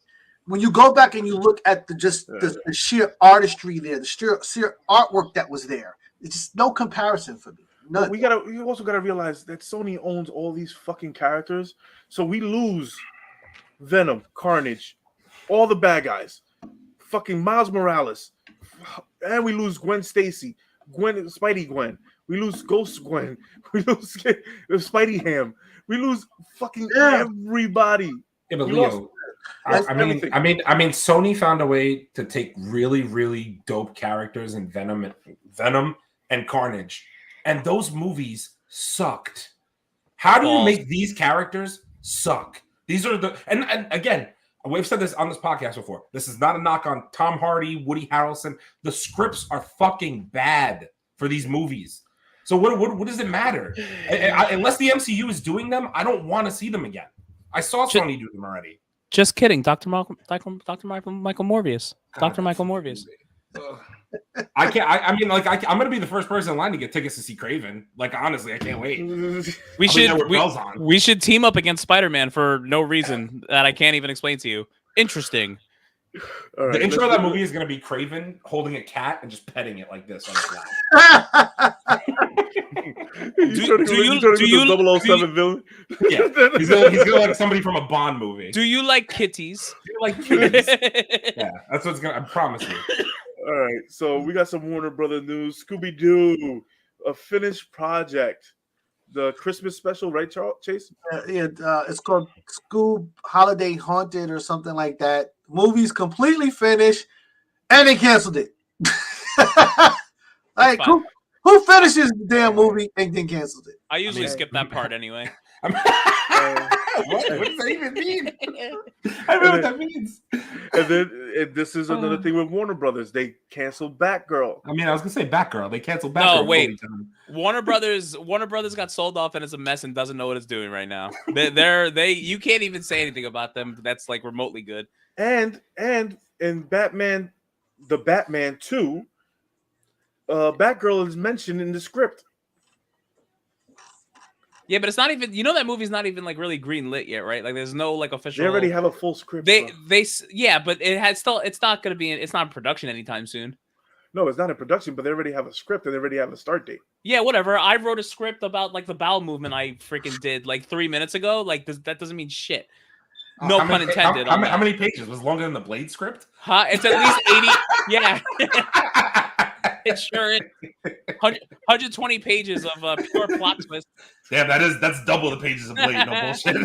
when you go back and you look at the sheer artistry there, the sheer artwork that was there, it's just no comparison for me. None. We also gotta realize that Sony owns all these fucking characters, so we lose Venom, Carnage, all the bad guys, fucking Miles Morales, and we lose Gwen Stacy, Spidey Gwen, we lose Ghost Gwen, we lose Spidey Ham, we lose fucking everybody. Yeah, but Leo, I mean, Sony found a way to take really, really dope characters in Venom and Carnage. And those movies sucked. How do you make these characters suck? These are and again, we've said this on this podcast before. This is not a knock on Tom Hardy, Woody Harrelson. The scripts are fucking bad for these movies. So what does it matter? Unless the MCU is doing them, I don't want to see them again. I saw Sony do them already. Just kidding, Dr. Michael Morbius. Dr. Michael Morbius. I can't. I mean, like, I'm gonna be the first person in line to get tickets to see Craven. Like, honestly, I can't wait. We should team up against Spider-Man for no reason that I can't even explain to you. Interesting. Right, the intro of that movie is going to be Craven holding a cat and just petting it like this on his lap. Do you 007 villain? Yeah, he's gonna like somebody from a Bond movie. Do you like kitties? Do you like kitties? Yeah, that's what's gonna. I promise you. All right, so we got some Warner Brother news. Scooby Doo, a finished project. The Christmas special, right, Chase? It's called Scoob Holiday Haunted or something like that. Movie's completely finished, and they canceled it. Like, who finishes the damn movie and then cancels it? I usually skip that part anyway. What does that even mean? I don't know what that means. And then this is another thing with Warner Brothers. They canceled Batgirl. I mean, I was gonna say Batgirl. They canceled Batgirl. No, wait. Warner Brothers got sold off and it's a mess and doesn't know what it's doing right now. You can't even say anything about them that's like remotely good. And in Batman, the Batman 2, Batgirl is mentioned in the script. Yeah, but it's not even. You know that movie's not even like really green lit yet, right? Like, there's no like official. They already have a full script. Yeah, but it has still. It's not going to be. It's not in production anytime soon. No, it's not in production, but they already have a script and they already have a start date. Yeah, whatever. I wrote a script about like the bowel movement I freaking did like 3 minutes ago. Like that doesn't mean shit. No pun intended. How many pages? Was it longer than the Blade script? Huh? It's at least 80. Yeah. It sure is. 120 pages of pure plot twist. Yeah, that's double the pages of Blade. No bullshit.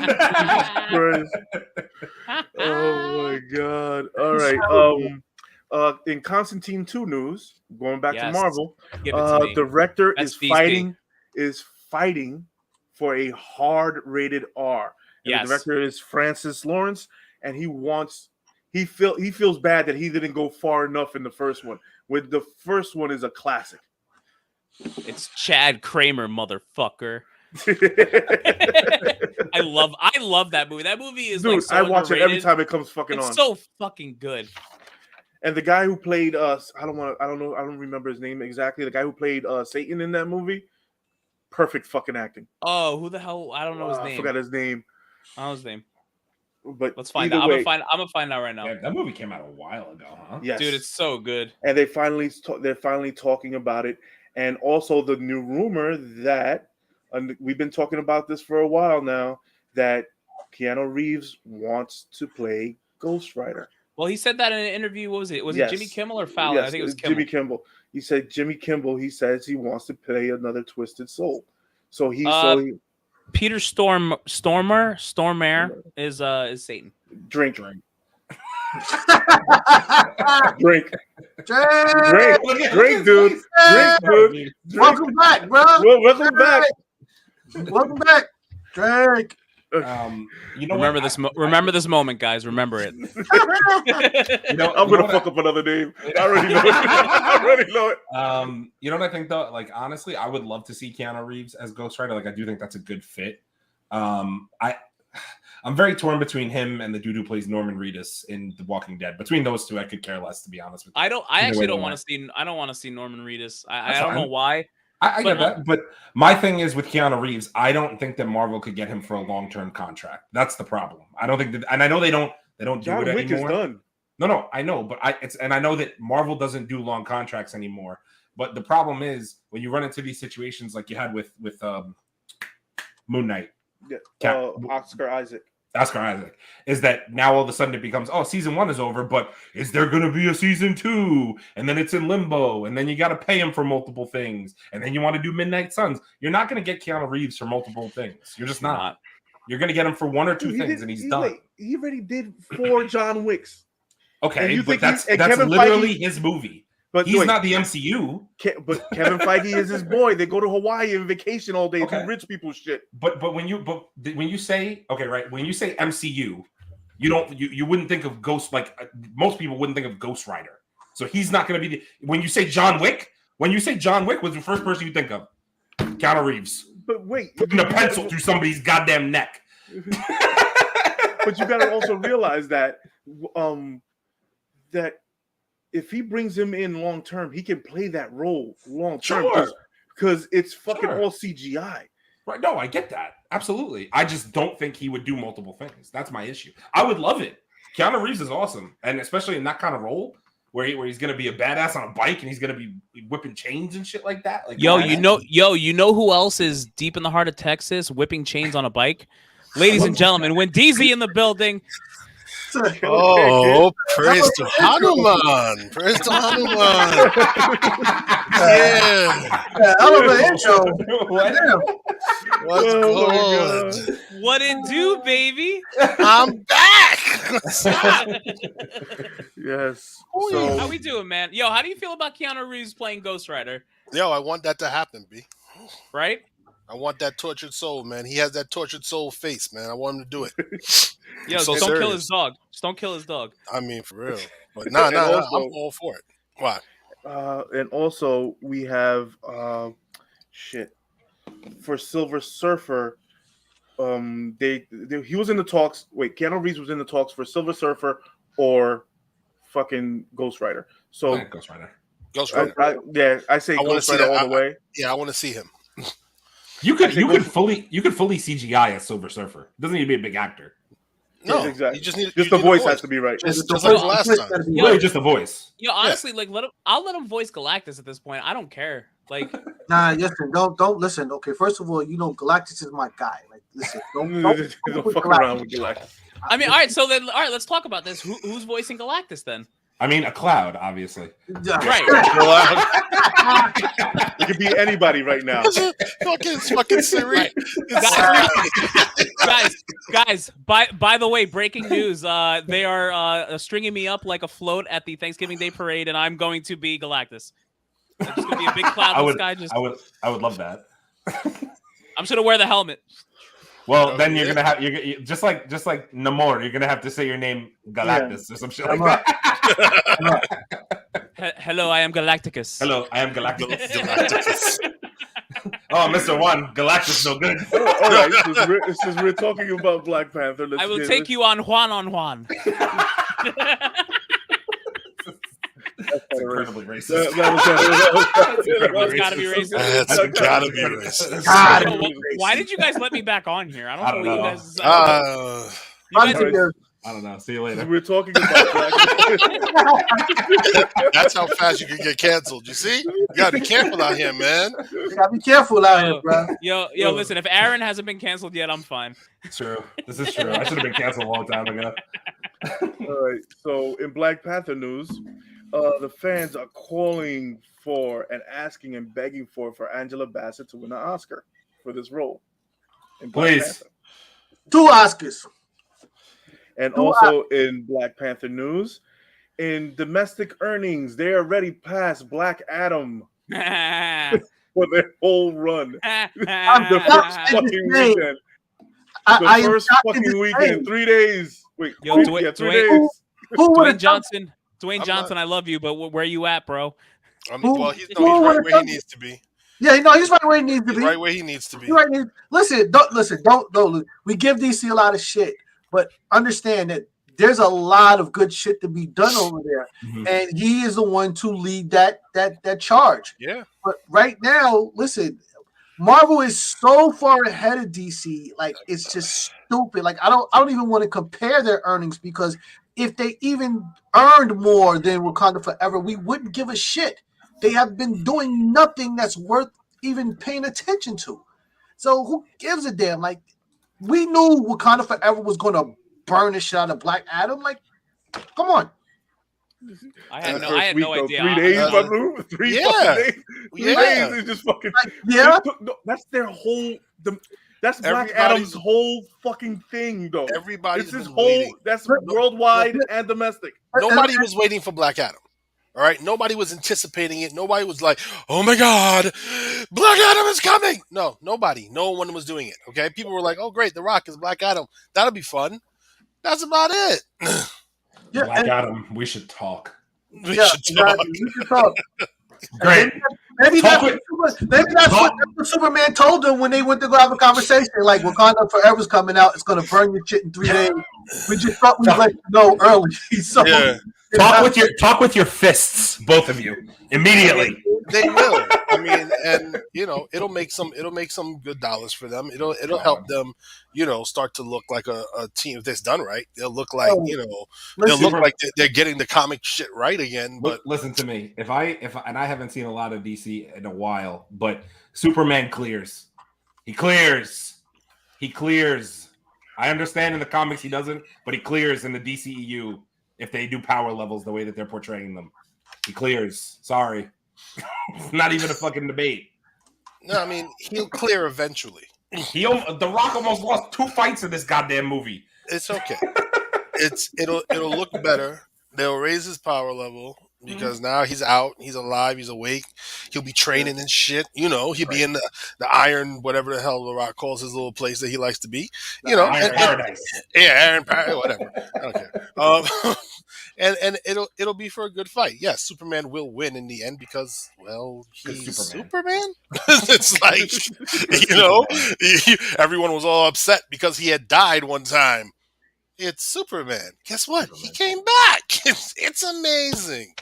Oh my god! All right. In Constantine 2 news, going back to Marvel, director is fighting for a hard rated R. And the director is Francis Lawrence, and he feels bad that he didn't go far enough in the first one. With the first one is a classic. It's Chad Kramer, motherfucker. I love that movie. That movie is like so I watch underrated. it every time it comes fucking on. It's so fucking good. And the guy who played I don't remember his name exactly. The guy who played Satan in that movie, perfect fucking acting. Oh, who the hell? I don't know his name. I forgot his name. I don't know his name. But let's find out. I'm gonna find out right now. Yeah, that movie came out a while ago, huh? Yes, dude, it's so good. And they're finally talking about it. And also the new rumor that we've been talking about this for a while now, that Keanu Reeves wants to play Ghost Rider. Well, he said that in an interview. What was it? Was it Jimmy Kimmel or Fallon? Yes, I think it was Kimmel. Jimmy Kimmel. He said Jimmy Kimmel. He says he wants to play another Twisted Soul. So he Peter Stormare is Satan. Drink. Drink. Drink, dude. Welcome back, bro. Welcome back. Welcome back. Drink. Remember this moment, guys. Remember it. I'm gonna fuck up another name. I already know it. You know what I think though? Like, honestly, I would love to see Keanu Reeves as Ghost Rider. Like, I do think that's a good fit. I'm very torn between him and the dude who plays Norman Reedus in The Walking Dead. Between those two, I could care less, to be honest with you. I actually don't want to see. I don't want to see Norman Reedus. I don't know why. I get that, but my thing is with Keanu Reeves, I don't think that Marvel could get him for a long-term contract. That's the problem. I don't think that, and I know they don't John do it Wick anymore. Is done. No, I know, but I know that Marvel doesn't do long contracts anymore. But the problem is when you run into these situations like you had with Moon Knight, Oscar Isaac, is that now all of a sudden it becomes, season 1 is over, but is there going to be a season 2? And then it's in limbo, and then you got to pay him for multiple things, and then you want to do Midnight Suns. You're not going to get Keanu Reeves for multiple things. You're just not. You're going to get him for 1 or 2 things, and he's done. Wait, he already did 4 John Wicks. Okay, but that's literally his movie. But he's not the MCU. But Kevin Feige is his boy. They go to Hawaii and vacation all day, do rich people shit. But when you say when you say MCU, you wouldn't think of Ghost, like most people wouldn't think of Ghost Rider. So he's not going to be when you say John Wick. When you say John Wick, was the first person you think of? Keanu Reeves. But wait, putting a pencil through somebody's goddamn neck. But you got to also realize that that if he brings him in long term, he can play that role long term Sure. because it's fucking Sure. all CGI. Right? No, I get that absolutely. I just don't think he would do multiple things. That's my issue. I would love it. Keanu Reeves is awesome, and especially in that kind of role where he's gonna be a badass on a bike and he's gonna be whipping chains and shit like that. Like, you know who else is deep in the heart of Texas whipping chains on a bike? Ladies and gentlemen, when DZ in the building. Oh, praise to Hanuman. Praise to Hanuman. Yeah, I love the intro. What's good? What it do, baby? I'm back. Yes. So, How we doing, man? Yo, how do you feel about Keanu Reeves playing Ghost Rider? Yo, I want that to happen, B. Right? I want that tortured soul, man. He has that tortured soul face, man. I want him to do it. Yo, so just don't kill serious. his dog. Just don't kill his dog. I mean, for real. But nah, I'm all for it. Why? And also we have for Silver Surfer. He was in the talks. Wait, Keanu Reeves was in the talks for Silver Surfer or fucking Ghost Rider. So Ghost Rider. Ghost Rider. I say Ghost Rider all the way. Yeah, I want to see him. You could fully CGI as Silver Surfer. Doesn't need to be a big actor. No, exactly. You just need the voice has to be right. Just like the last time. Really, just the voice. Yo, honestly, like I'll let him voice Galactus at this point. I don't care. Like, nah, listen, don't listen. Okay, first of all, you know Galactus is my guy. Like, listen, don't fuck around with Galactus. I mean, all right. So then, all right, let's talk about this. Who's voicing Galactus then? I mean, a cloud, obviously. Right. It could be anybody right now. fucking Siri. Guys. By the way, breaking news. They are stringing me up like a float at the Thanksgiving Day parade, and I'm going to be Galactus. It's just gonna be a big cloud in the sky. I would love that. I'm just gonna wear the helmet. Well, then you're gonna have you just like Namor. You're gonna have to say your name Galactus or some shit like that. Hello, I am Galacticus. Hello, I am Galacticus. Oh, Mr. One, Galactus no good. All right, since we're talking about Black Panther, I will take you on Juan. That's incredibly racist. That's gotta be racist. That's gotta be racist. Why did you guys let me back on here? I don't know what you guys. I don't know. See you later. We're talking about Black That's how fast you can get canceled. You see? You gotta be careful out here, man. You gotta be careful out here, bro. Yo, listen. If Aaron hasn't been canceled yet, I'm fine. True. This is true. I should have been canceled a long time ago. All right. So in Black Panther news, the fans are calling for and asking and begging for Angela Bassett to win an Oscar for this role. In Black Panther. 2 Oscars. And also in Black Panther news, in domestic earnings, they already passed Black Adam for their whole run. The first fucking weekend. The first fucking weekend. 3 days. Wait, Yo, 3 days. Dwayne Johnson, I love you, but where you at, bro? He's right where he needs to be. Yeah, no, he's right where he needs to be. Right where he needs to be. Listen, don't. We give DC a lot of shit, but understand that there's a lot of good shit to be done over there, and he is the one to lead that charge. Yeah. But right now, listen, Marvel is so far ahead of DC, like it's just stupid. Like I don't even want to compare their earnings because if they even earned more than Wakanda Forever, we wouldn't give a shit. They have been doing nothing that's worth even paying attention to. So who gives a damn? Like, we knew Wakanda Forever was going to burn the shit out of Black Adam. Like, come on. I had no idea. 3 days, my bro. 3 fucking days. 3 days is just fucking. Yeah. That's their whole. That's Black Adam's whole fucking thing, though. Everybody's his whole. waiting. That's worldwide and domestic. Nobody was waiting for Black Adam. All right, nobody was anticipating it. Nobody was like, "Oh my God, Black Adam is coming!" No, nobody. No one was doing it. Okay, people were like, "Oh great, The Rock is Black Adam. That'll be fun." That's about it. Yeah, Black Adam, we should talk. We should talk. We should talk. Great. Maybe that's what Superman told them when they went to go have a conversation. Like, Wakanda Forever's coming out. It's going to burn your shit in 3 days. We just thought we'd let you know early. So, Talk with your fists, both of you, immediately. They will. I mean, and it'll make some good dollars for them. It'll help them, start to look like a team. If it's done right, they'll look like they'll look like they're getting the comic shit right again. But listen to me, if I haven't seen a lot of DC in a while, but Superman clears. He clears. I understand in the comics he doesn't, but he clears in the DCEU if they do power levels the way that they're portraying them. He clears. Sorry. Not even a fucking debate. No, I mean, he'll clear eventually. The Rock almost lost 2 fights in this goddamn movie. It's okay. It'll look better. They'll raise his power level because now he's out, he's alive, he's awake. He'll be training and shit. He'll be in the iron, whatever the hell The Rock calls his little place that he likes to be. Iron Paradise. Iron Paradise, whatever. I don't care. And it'll be for a good fight. Yes, Superman will win in the end because, well, he's Superman. It's like, everyone was all upset because he had died one time. It's Superman. Guess what? He came back. It's amazing.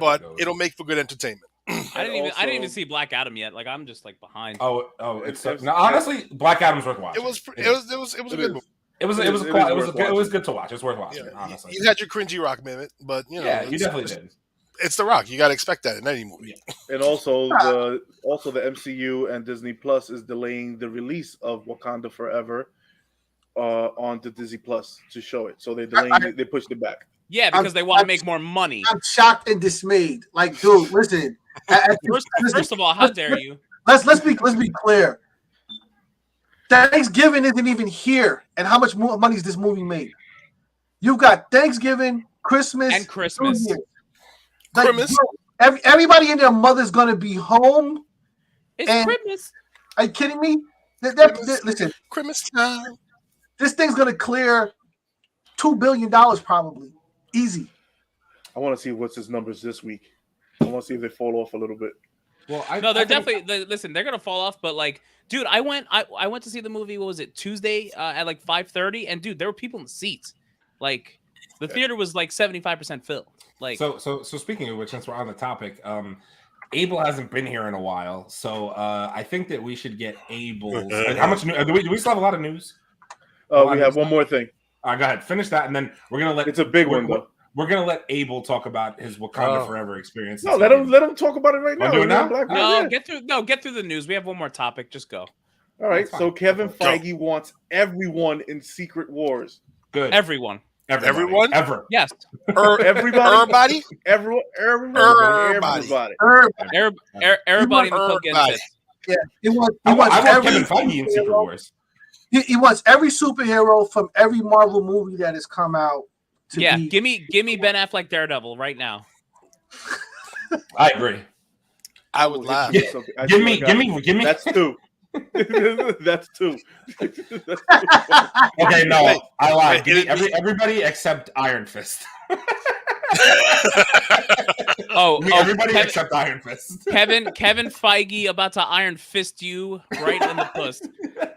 But it'll make for good entertainment. I didn't even see Black Adam yet. Like I'm just like behind. Honestly, Black Adam's worth watching. It was a good movie. It was good to watch. It's worth watching. Honestly, you had your cringy Rock moment, but you definitely did. It's The Rock. You got to expect that in any movie. And also the MCU and Disney Plus is delaying the release of Wakanda Forever on the Disney Plus to show it. So they're delaying it. They pushed it back. Yeah, because they want to make more money. I'm shocked and dismayed. Like, dude, listen. First of all, how dare you? Let's be clear. Thanksgiving isn't even here, and how much more money is this movie made? You've got Thanksgiving, Christmas, and Christmas. Like, everybody and their mother's gonna be home. It's Christmas. Are you kidding me? Listen, Christmas time. This thing's gonna clear $2 billion probably, easy. I want to see what's his numbers this week. I want to see if they fall off a little bit. Well, they're definitely listen. They're gonna fall off, but like, dude, I went to see the movie. What was it, Tuesday at like 5:30? And dude, there were people in the seats. Like, the theater was like 75% filled. Like, so speaking of which, since we're on the topic, Abel hasn't been here in a while, so I think that we should get Abel's. How much news? Do we still have a lot of news? We have one more thing. All right, go ahead. Finish that, and then we're gonna let. It's a big one, though. We're gonna let Abel talk about his Wakanda Forever experience. No, let him talk about it right now. Do it now? Get through the news. We have one more topic. Just go. All right. So Kevin Feige wants everyone in Secret Wars. Good. Everyone. Ever. Yes. Everybody. Everybody. Everybody in the club getting it. Yeah. He wants Kevin Feige in Secret Wars. He wants every superhero from every Marvel movie that has come out. Give me Ben Affleck Daredevil right now. I agree. I would laugh. Give me. That's two. That's two. Okay, no, I lied. Give me everybody except Iron Fist. Everybody except Iron Fist. Kevin Feige about to Iron Fist you right in the puss,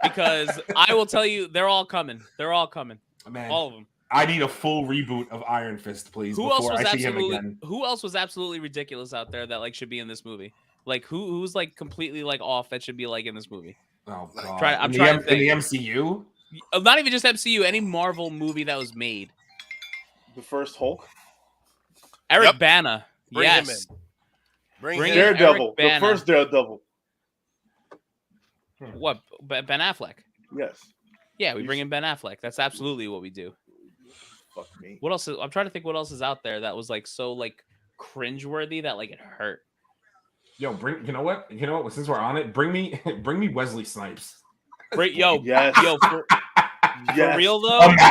because I will tell you, they're all coming. Man, all of them. I need a full reboot of Iron Fist, please. Who else was absolutely ridiculous out there that like should be in this movie? Like who's like completely like off that should be like in this movie? Oh god! I'm trying to think. In the MCU? Not even just MCU. Any Marvel movie that was made. The first Hulk. Eric Bana. Bring him in. Bring him Daredevil. The first Daredevil. What? Ben Affleck. Yes. Yeah, we bring in Ben Affleck. That's absolutely what we do. Fuck me. What else? I'm trying to think what else is out there that was like so like cringeworthy that like it hurt. Yo, you know what? Since we're on it, bring me Wesley Snipes. For real though.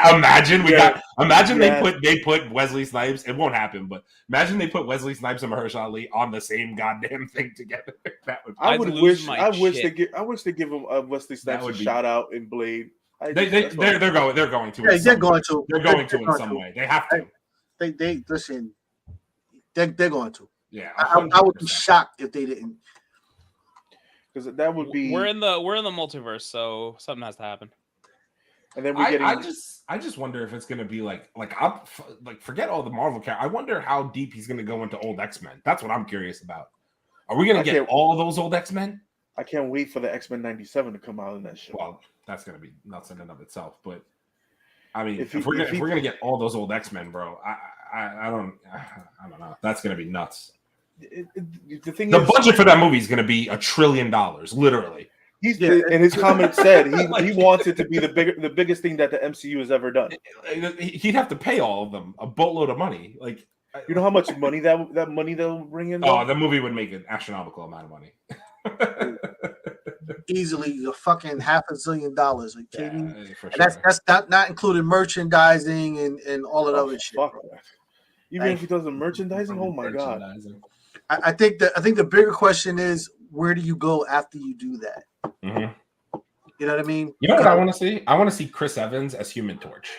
Imagine they put Wesley Snipes. It won't happen, but imagine they put Wesley Snipes and Mahershala Ali on the same goddamn thing together. That would. I wish they give him Wesley Snipes a shout out in Blade. They're going to. Yeah, they're going to. They're going to in some way. They have to. They listen. They're going to. Yeah, I would be shocked if they didn't. Because that would be. We're in the multiverse, so something has to happen. And then we're getting. I just wonder if it's going to be like forget all the Marvel characters. I wonder how deep he's going to go into old X-Men. That's what I'm curious about. Are we going to get all those old X-Men? I can't wait for the X-Men 97 to come out in that show. Well, that's going to be nuts in and of itself. But I mean, if we're going to get all those old X-Men, bro, I don't know. That's going to be nuts. The budget for that movie is going to be $1 trillion, literally. And his comment said he wants it to be the biggest thing that the MCU has ever done. He'd have to pay all of them a boatload of money. Like, you know how much money that money they'll bring in? Oh, the movie would make an astronomical amount of money. Easily a fucking $500 million. Like, for sure. That's not including merchandising and all of that other shit. Even if he does the merchandising, oh my god! I think the bigger question is, where do you go after you do that? Mm-hmm. You know what I mean? You know what I want to see? I want to see Chris Evans as Human Torch.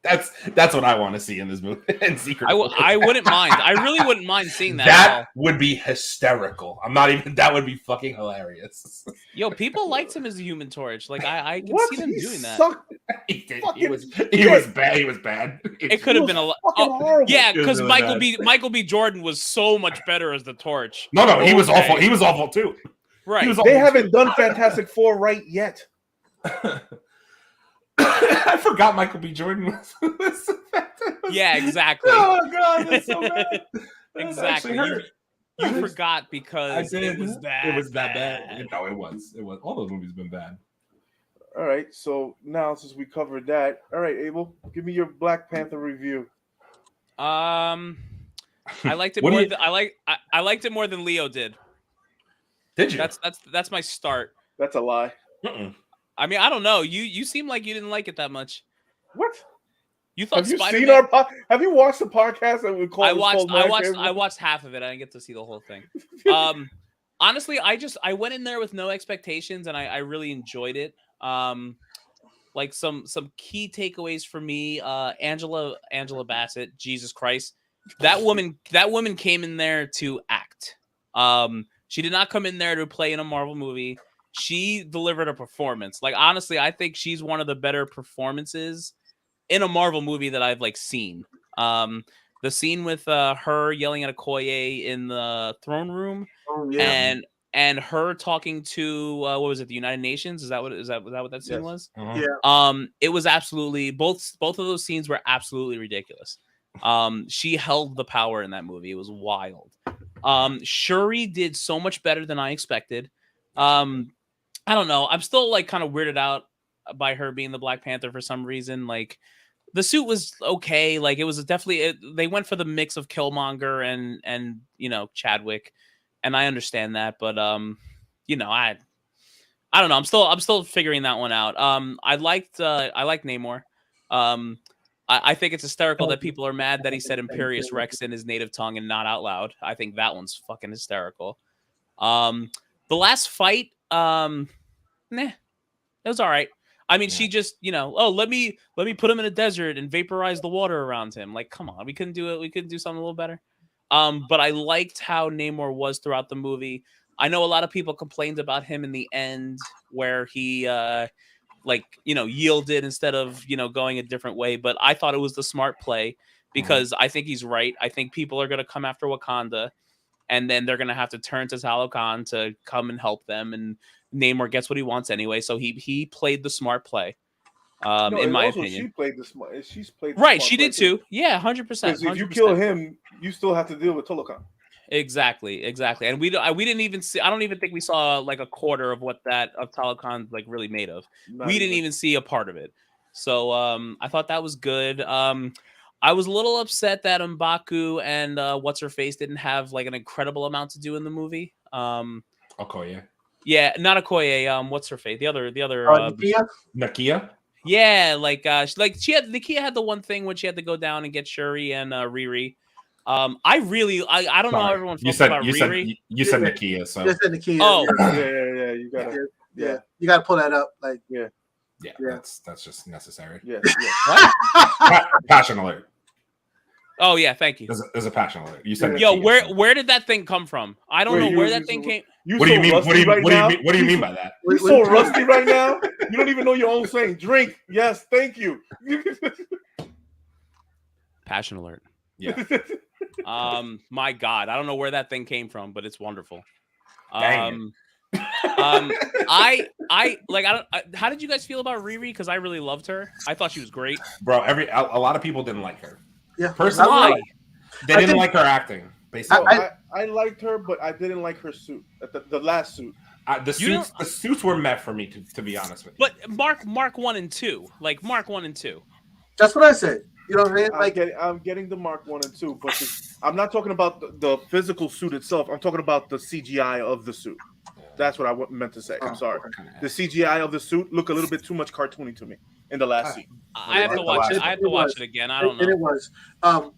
That's what I want to see in this movie. In Secret I wouldn't mind. I really wouldn't mind seeing that. That would be hysterical. That would be fucking hilarious. Yo, people liked him as a Human Torch. Like I can see them doing that. He did. He was bad. He was bad. It could have been a lot. Yeah, because Michael B. Jordan was so much better as the Torch. No, he was awful. He was awful too. Right. They haven't done Fantastic Four right yet. I forgot Michael B. Jordan was yeah, exactly. Oh god, that's so bad. Exactly. You forgot because it was that. It was that bad. No, it was. All those movies have been bad. All right, so now since we covered that, all right, Abel, give me your Black Panther review. I liked it more. I liked it more than Leo did. Did you? That's my start. That's a lie. Mm-mm. I mean, I don't know. You seem like you didn't like it that much. What? You thought Have you Spider-Man... seen our Have you watched the podcast that we called? I watched half of it. I didn't get to see the whole thing. Honestly, I went in there with no expectations, and I really enjoyed it. Like some key takeaways for me. Angela Bassett, Jesus Christ, that woman came in there to act. She did not come in there to play in a Marvel movie. She delivered a performance. Like, honestly, I think she's one of the better performances in a Marvel movie that I've seen. The scene with her yelling at Okoye in the throne room, and her talking to what was it, the United Nations? Is that what that scene was? Uh-huh. Yeah. It was absolutely both of those scenes were absolutely ridiculous. She held the power in that movie. It was wild. Shuri did so much better than I expected. I don't know. I'm still kind of weirded out by her being the Black Panther for some reason. Like, the suit was okay. Like, it was definitely they went for the mix of Killmonger and Chadwick, and I understand that, but I don't know. I'm still figuring that one out. I liked Namor. I think it's hysterical that people are mad that he said Imperious Rex in his native tongue and not out loud. I think that one's fucking hysterical. The last fight, it was all right. I mean, she just, let me put him in a desert and vaporize the water around him. Like, come on, we couldn't do it. We couldn't do something a little better. But I liked how Namor was throughout the movie. I know a lot of people complained about him in the end where he, yielded instead of, going a different way. But I thought it was the smart play because I think he's right. I think people are going to come after Wakanda, and then they're going to have to turn to Talokan to come and help them. And Namor gets what he wants anyway. So he played the smart play, in my opinion. She played the smart. She's played the right. Smart she play did too. Yeah, 100%. Because if you kill him, you still have to deal with Talokan. Exactly. And we didn't even see. I don't even think we saw a quarter of what that of Talokan really made of. We didn't even see a part of it. So I thought that was good. I was a little upset that M'Baku and what's her face didn't have an incredible amount to do in the movie. Okoye. Yeah, not Okoye. What's her face? The other. Nakia. Yeah, Nakia had the one thing when she had to go down and get Shuri and Riri. I don't know how everyone feels about Riri. You said Nakia, so You said Nakia. Oh. Yeah. You gotta. Yeah. You gotta pull that up. Yeah. That's just necessary. Yeah. Passion alert. Oh yeah, thank you. There's a passion alert. You said Yo, Nakia, where did that thing come from? I don't know where that thing came. What do you mean? What do you mean by that? You're so rusty right now. You don't even know your own saying. Drink. Yes, thank you. Passion alert. Yeah. My God, I don't know where that thing came from, but it's wonderful. Dang How did you guys feel about Riri? Because I really loved her. I thought she was great, bro. A lot of people didn't like her. Yeah, personally, they didn't like her acting. Basically, I liked her, but I didn't like her suit. The last suit. The suits were met for me, to be honest with you. But Mark 1 and 2, like Mark 1 and 2. That's what I said. You know what I mean? I'm getting the Mark 1 and 2, but I'm not talking about the physical suit itself. I'm talking about the CGI of the suit. That's what I meant to say. I'm sorry. The CGI of the suit looked a little bit too much cartoony to me in the last scene. I have to watch it. I have to watch it again. I don't know. And it was. I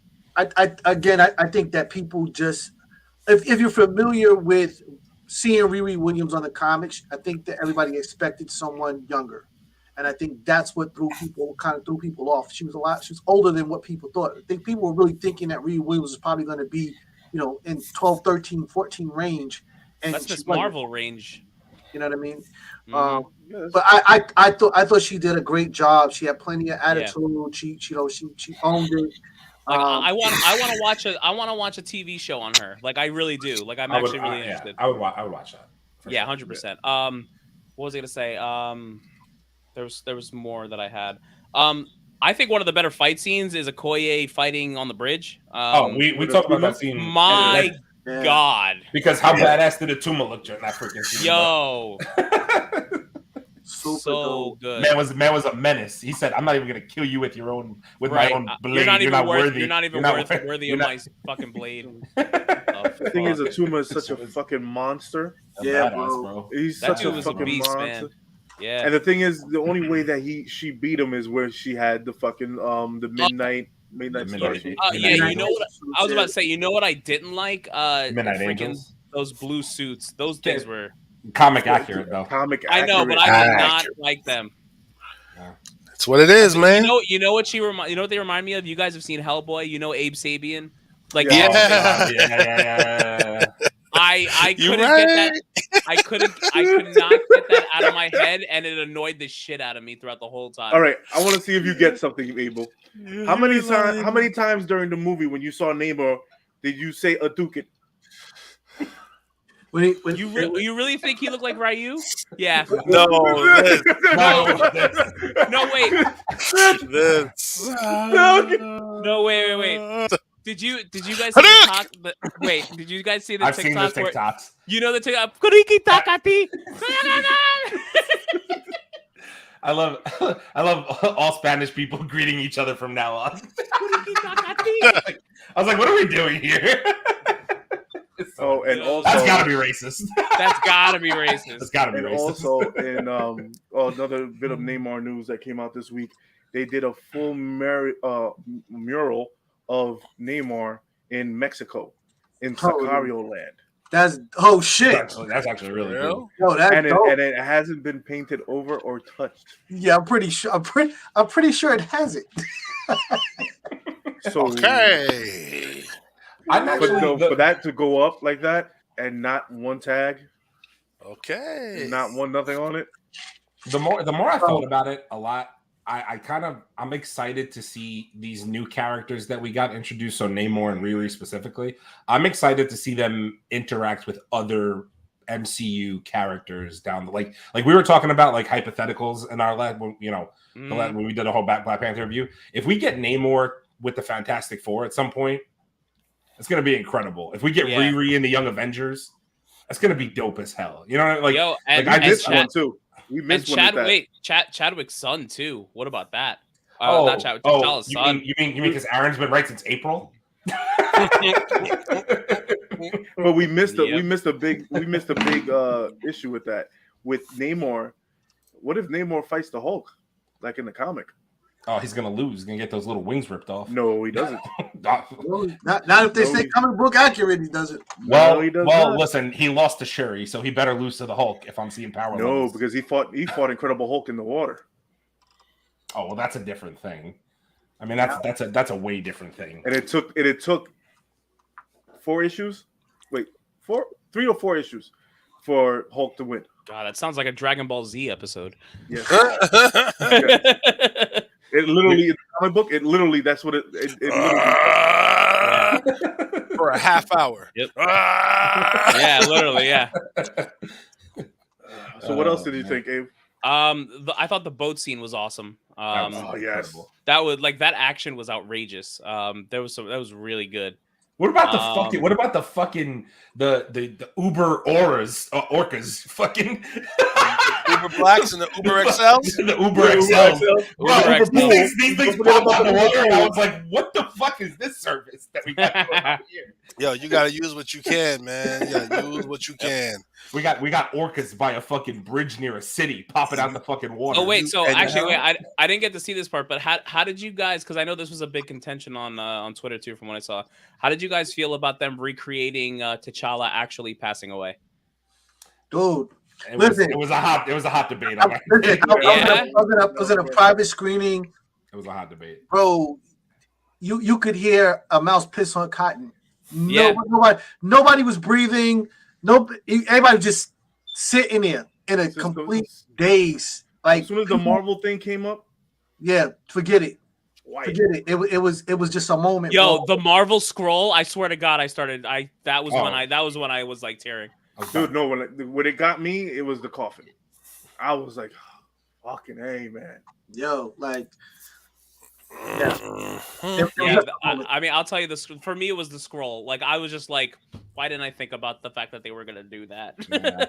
think that people just, if you're familiar with seeing Riri Williams on the comics, I think that everybody expected someone younger. And I think that's what threw people off. She was older than what people thought. I think people were really thinking that Riri Williams was probably going to be, in 12, 13, 14 range. And that's Miss Marvel range. You know what I mean? Mm-hmm. But I thought she did a great job. She had plenty of attitude. Yeah. She owned it. Like I want to watch a TV show on her. Like I really do. Like I'm actually really interested. I would watch that. Yeah, 100%. What was I gonna say? There was more that I had. I think one of the better fight scenes is Okoye fighting on the bridge. We talked about that scene. My God. Because how badass did Atuma look during that freaking scene? Yo. So good. Man was a menace. He said, "I'm not even gonna kill you with my own blade. You're not worthy. You're not even worthy of my fucking blade." The thing is, Atuma is such a fucking monster. Yeah, bro. He's such a fucking beast, monster. Man. Yeah. And the thing is, the only way that she beat him is where she had the fucking the midnight special. Yeah, you know what I was about to say. You know what I didn't like? Midnight Angels. Those blue suits. Those things were comic accurate though. I know, but I did not like them. That's what it is, man. You know what they remind me of? You guys have seen Hellboy. You know Abe Sapien? Like yeah. I couldn't get that. I could not get that out of my head, and it annoyed the shit out of me throughout the whole time. All right, I want to see if you get something, Abel. How many times during the movie when you saw Namor did you say a ducat? You really think he looked like Ryu? Yeah. No, wait. No, wait. Did you guys see the TikTok? Wait, did you guys see the TikTok? I've seen the TikToks. You know the TikTok? I love all Spanish people greeting each other from now on. I was like, what are we doing here? And also that's gotta be racist. That's gotta be racist. That's gotta be racist. Also, in another bit of Neymar news that came out this week, they did a full mural of Neymar in Mexico, in Sicario Land. That's shit. That's actually really cool. Yo, and it hasn't been painted over or touched. Yeah, I'm pretty sure. I'm pretty sure it hasn't. So okay. For that to go up like that and not one tag, okay, not one nothing on it. The more I thought about it a lot, I'm excited to see these new characters that we got introduced. So Namor and Riri specifically, I'm excited to see them interact with other MCU characters down the like we were talking about like hypotheticals in our lab when when we did a whole Black Panther review. If we get Namor with the Fantastic Four at some point, it's gonna be incredible. If we get Riri in the Young Avengers, that's gonna be dope as hell. You know, like yo, I missed one too. We missed one. Chadwick's son too. What about that? Not Chadwick. T'Challa's son. You mean because Aaron's been right since April? But we missed a big issue with that. With Namor, what if Namor fights the Hulk, like in the comic? Oh, he's gonna lose. He's gonna get those little wings ripped off. No, he doesn't. Not if they say comic book accurate. He doesn't. Well, listen. He lost to Shuri, so he better lose to the Hulk. If I'm seeing power. No, levels. because he fought Incredible Hulk in the water. Oh well, that's a different thing. I mean, that's a way different thing. And it took 4 issues. Wait, 3 or 4 issues for Hulk to win. God, that sounds like a Dragon Ball Z episode. Yes. It literally, in the comic book, that's what it literally for a half hour. Yep. Yeah, literally, yeah. So what else did you think, Abe? I thought the boat scene was awesome. Yes. That was like that action was outrageous. That was really good. What about the fucking Uber orcas fucking Uber Blacks and the Uber XLs? The Uber XLs. These things pop out of the water, and I was like, what the fuck is this service that we got going on here? Yo, you gotta use what you can, man. You gotta use what you can. We got orcas by a fucking bridge near a city popping out in the fucking water. Oh wait, so actually, I didn't get to see this part, but how did you guys? Because I know this was a big contention on Twitter too, from what I saw. How did you guys feel about them recreating T'Challa actually passing away? Dude, it was a hot debate. I was in a private screening. It was a hot debate, bro. You could hear a mouse piss on cotton. Yeah. Nobody was breathing. Everybody was just sitting there in a complete daze. Like as soon as the Marvel thing came up, yeah, forget it. White. Forget it. It was just a moment. Yo, the Marvel scroll. I swear to God, that was when I was like tearing. Dude, no, when it got me, it was the coffin. I was like, fucking hey, man. Yo, like. Yeah. I mean, I'll tell you this. For me, it was the scroll. Like, I was just like, why didn't I think about the fact that they were gonna do that? Yeah.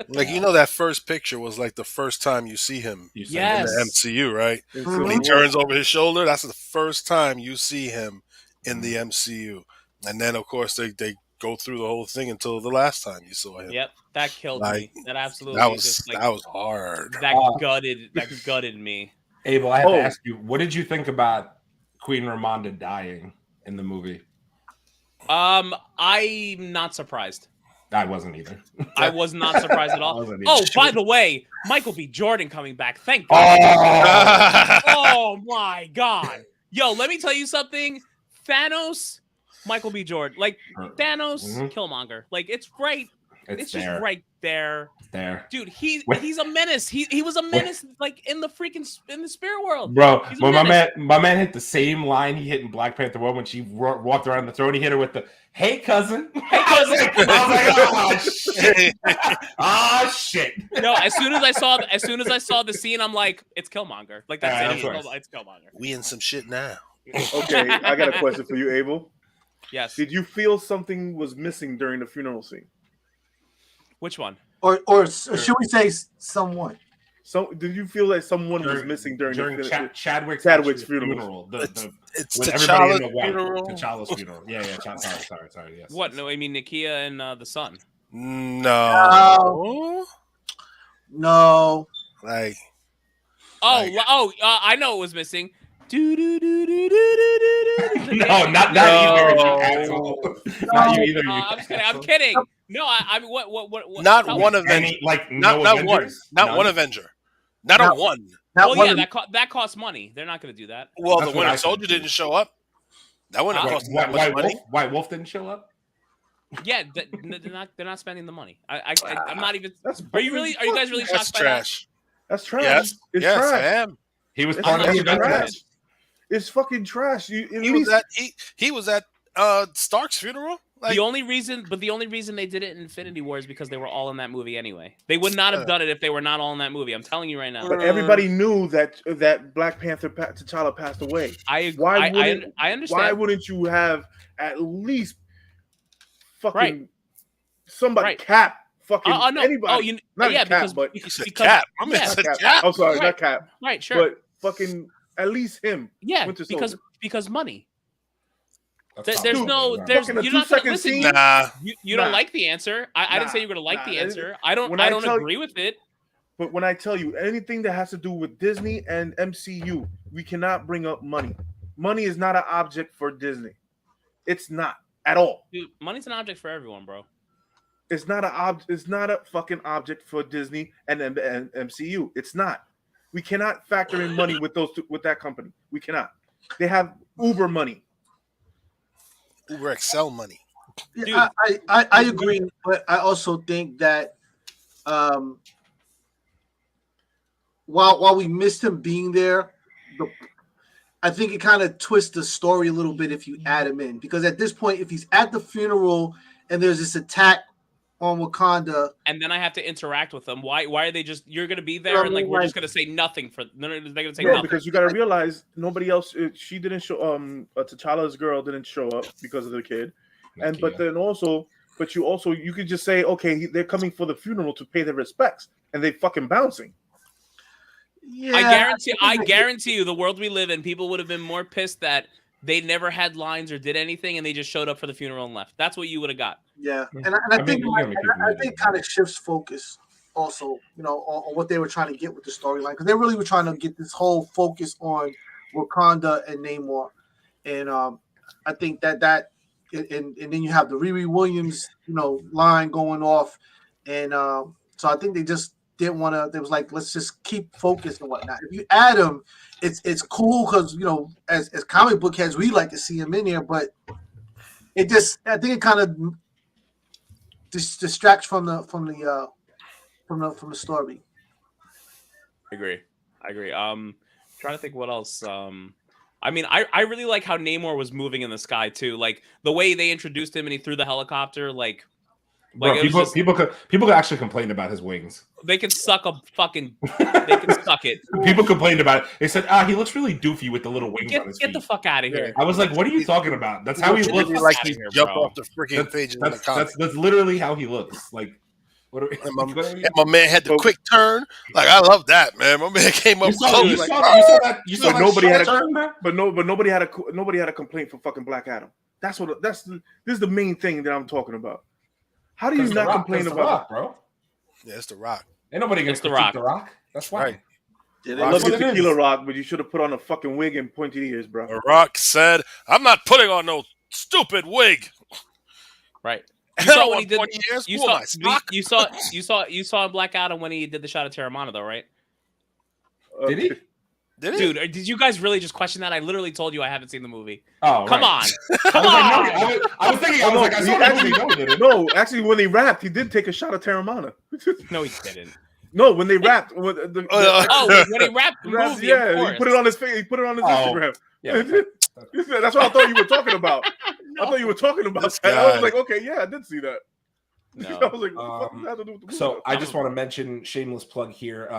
Like, that first picture was like the first time you see him in the MCU, right? Mm-hmm. When he turns over his shoulder, that's the first time you see him in the MCU. And then, of course, they go through the whole thing until the last time you saw him. Yep, that killed me. That absolutely that was hard. That gutted me. Abel, I have to ask you, what did you think about Queen Ramonda dying in the movie? I'm not surprised. I wasn't either. I was not surprised at all. Oh, by the way, Michael B. Jordan coming back. Thank God. Oh my God. Yo, let me tell you something. Thanos, Michael B. Jordan. Like, Thanos, Killmonger. Like, it's right. It's just right there. There, dude. He's a menace. He was a menace, like in the spirit world, bro. When my man hit the same line he hit in Black Panther 1 when she walked around the throne, he hit her with the "Hey cousin, hey cousin." I was like, oh shit. No, as soon as I saw the scene, I'm like, it's Killmonger. Like that's it. It's Killmonger. We in some shit now. Okay, I got a question for you, Abel. Yes. Did you feel something was missing during the funeral scene? Which one? Or should we say someone? So, did you feel like someone was missing during Chadwick's funeral? It's T'Challa's funeral. T'Challa's funeral. Yeah. Sorry. Yes. What? No, I mean Nakia and the son. No. Like. I know it was missing. No, not either. Not you either. I'm kidding. No, what? Not one Avenger. Not one Avenger. Not a one. That costs money. They're not going to do that. Well, the Winter Soldier didn't show up. That wouldn't cost that much money. White Wolf didn't show up. Yeah, they're not spending the money. I'm not even. Are you guys really shocked by that? That's trash. Yes, it's trash. I am. He was part of the Avengers. It's fucking trash. He was at Stark's funeral. Like, the only reason they did it in Infinity War is because they were all in that movie anyway. They would not have done it if they were not all in that movie. I'm telling you right now. But everybody knew that Black Panther T'Challa passed away. I understand. Why wouldn't you have at least fucking somebody Cap? Fucking anybody. Because Cap. Cap. I'm sorry, not Cap. Right, sure. But fucking at least him. Yeah, because money. You're not gonna listen. Nah. You don't like the answer. I didn't say you're gonna like the answer. I don't agree with it. But when I tell you anything that has to do with Disney and MCU, we cannot bring up money. Money is not an object for Disney. It's not at all. Dude, money's an object for everyone, bro. It's not a fucking object for Disney and MCU. It's not. We cannot factor in money with that company. We cannot. They have Uber money. Uber XL money. I agree, but I also think that while we missed him being there, I think it kind of twists the story a little bit if you add him in, because at this point, if he's at the funeral and there's this attack on Wakanda, and then I have to interact with them. Why are they just? You're gonna be there, and like we're just gonna say nothing for. They're gonna say nothing. Because you gotta realize nobody else. She didn't show. T'Challa's girl didn't show up because of the kid, but you could just say, okay, they're coming for the funeral to pay their respects, and they fucking bouncing. Yeah, I guarantee you, the world we live in, people would have been more pissed that they never had lines or did anything, and they just showed up for the funeral and left. That's what you would have got. Yeah, and I think kind of shifts focus also, on what they were trying to get with the storyline, because they really were trying to get this whole focus on Wakanda and Namor, and I think that and then you have the Riri Williams, line going off, and so I think they just didn't want to. They was like, let's just keep focused and whatnot. If you add him, it's cool because as comic book heads, we like to see him in there, but I think it kind of distracts from the story. I agree. Trying to think what else. I mean, I really like how Namor was moving in the sky too. Like the way they introduced him and he threw the helicopter. Bro, people actually complained about his wings. They could suck a fucking. They could suck it. People complained about it. They said, he looks really doofy with the little wings on his feet. Get the fuck out of here. I was like, what are you talking about? That's how he looks. Like he jumped off the freaking page. That's literally how he looks. Like, and my man had the quick turn. Like, I love that, man. My man came up. You saw that. Nobody had a complaint for fucking Black Adam. This is the main thing that I'm talking about. How do you not complain about it, bro? Yeah, it's The Rock. Ain't nobody gonna critique The Rock. That's why. Right. Yeah, they love your tequila Rock, but you should have put on a fucking wig and pointed ears, bro. The Rock said, "I'm not putting on no stupid wig." Right. You saw when he did. You saw in Black Adam when he did the shot of Terramana, though, right? Did he? Dude, did you guys really just question that? I literally told you I haven't seen the movie. Oh, come on. I was thinking. I saw that movie. No, actually, when they rapped, he did take a shot of Terramana. No, he didn't. No, when they rapped. When he rapped the movie, he put it on his face. He put it on his Instagram. Yeah. That's what I thought you were talking about. No. I thought you were talking about that. I was like, okay, yeah, I did see that. No. I was like, what does that have to do with the movie? So I just want to mention, shameless plug here.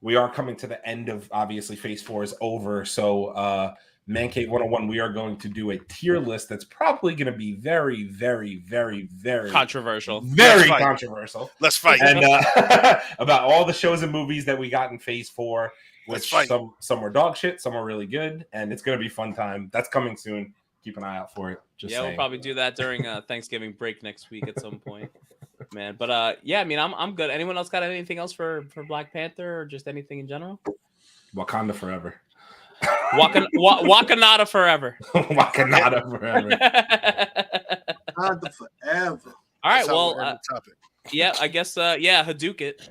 We are coming to the end of, obviously, Phase 4 is over. So Mancave101, we are going to do a tier list that's probably going to be very, very, very, very controversial. Very controversial. Let's fight. And about all the shows and movies that we got in Phase 4, which some were dog shit, some are really good, and it's going to be a fun time. That's coming soon. Keep an eye out for it. We'll probably do that during Thanksgiving break next week at some point. Man, but I mean, I'm good. Anyone else got anything else for Black Panther or just anything in general? Wakanda forever. Wakanada forever. Wakanada forever. Wakanda forever. All right, well, yeah, I guess, Hadouken it.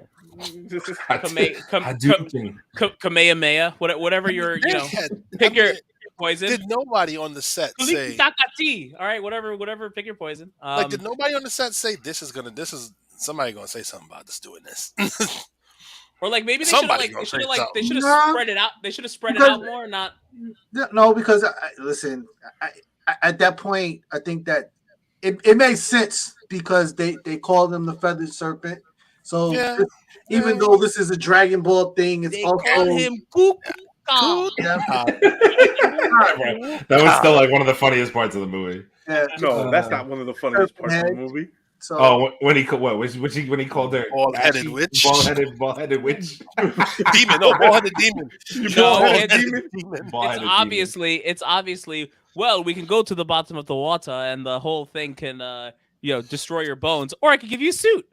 Kamehameha, whatever your, pick your poison. Did nobody on the set say? All right, whatever. Pick your poison. Did nobody on the set say this is somebody gonna say something about this doing this? Or like maybe they should have spread it out. They should have spread it out more. Not no, because listen, at that point, I think that it made sense because they called him the Feathered Serpent. So even though this is a Dragon Ball thing, it's also call him Cuckoo. That was still like one of the funniest parts of the movie. Yeah. No, that's not one of the funniest parts of the movie. So, when he called her bald-headed witch, bald-headed witch, demon, bald-headed demon. It's obviously. Well, we can go to the bottom of the water, and the whole thing can, destroy your bones, or I could give you a suit.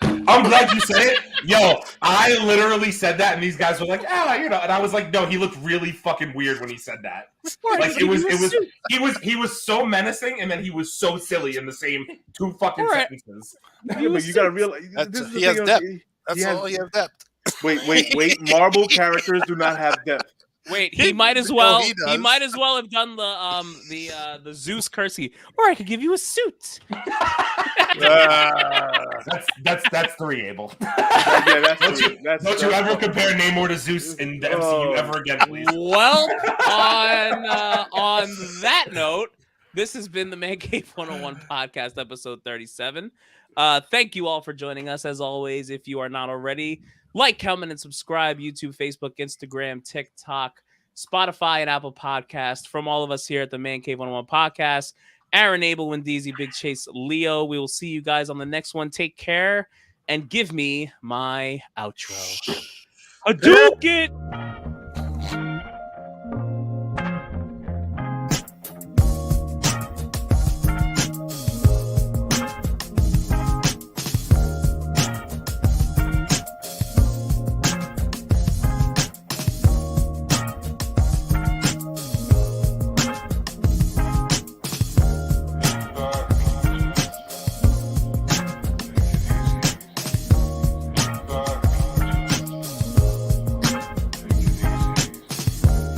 I'm glad you said it. Yo, I literally said that, and these guys were like, and I was like, no, he looked really fucking weird when he said that. Like he was so menacing, and then he was so silly in the same two fucking sentences. Yeah, but you gotta realize he has depth. That's all he has depth. Wait. Marvel characters do not have depth. Wait, he might as well. He might as well have done the Zeus cursey, or I could give you a suit. That's 3, Abel. Yeah, that's Don't you ever compare Namor to Zeus in the MCU ever again, please. Well, on that note, this has been the Mancave 101 Podcast, episode 37. Thank you all for joining us. As always, if you are not already, like, comment, and subscribe. YouTube, Facebook, Instagram, TikTok, Spotify, and Apple Podcast. From all of us here at the Mancave 101 Podcast, Aaron, Abel, Wendeezy, Big Chase, Leo. We will see you guys on the next one. Take care and give me my outro. Hadouken!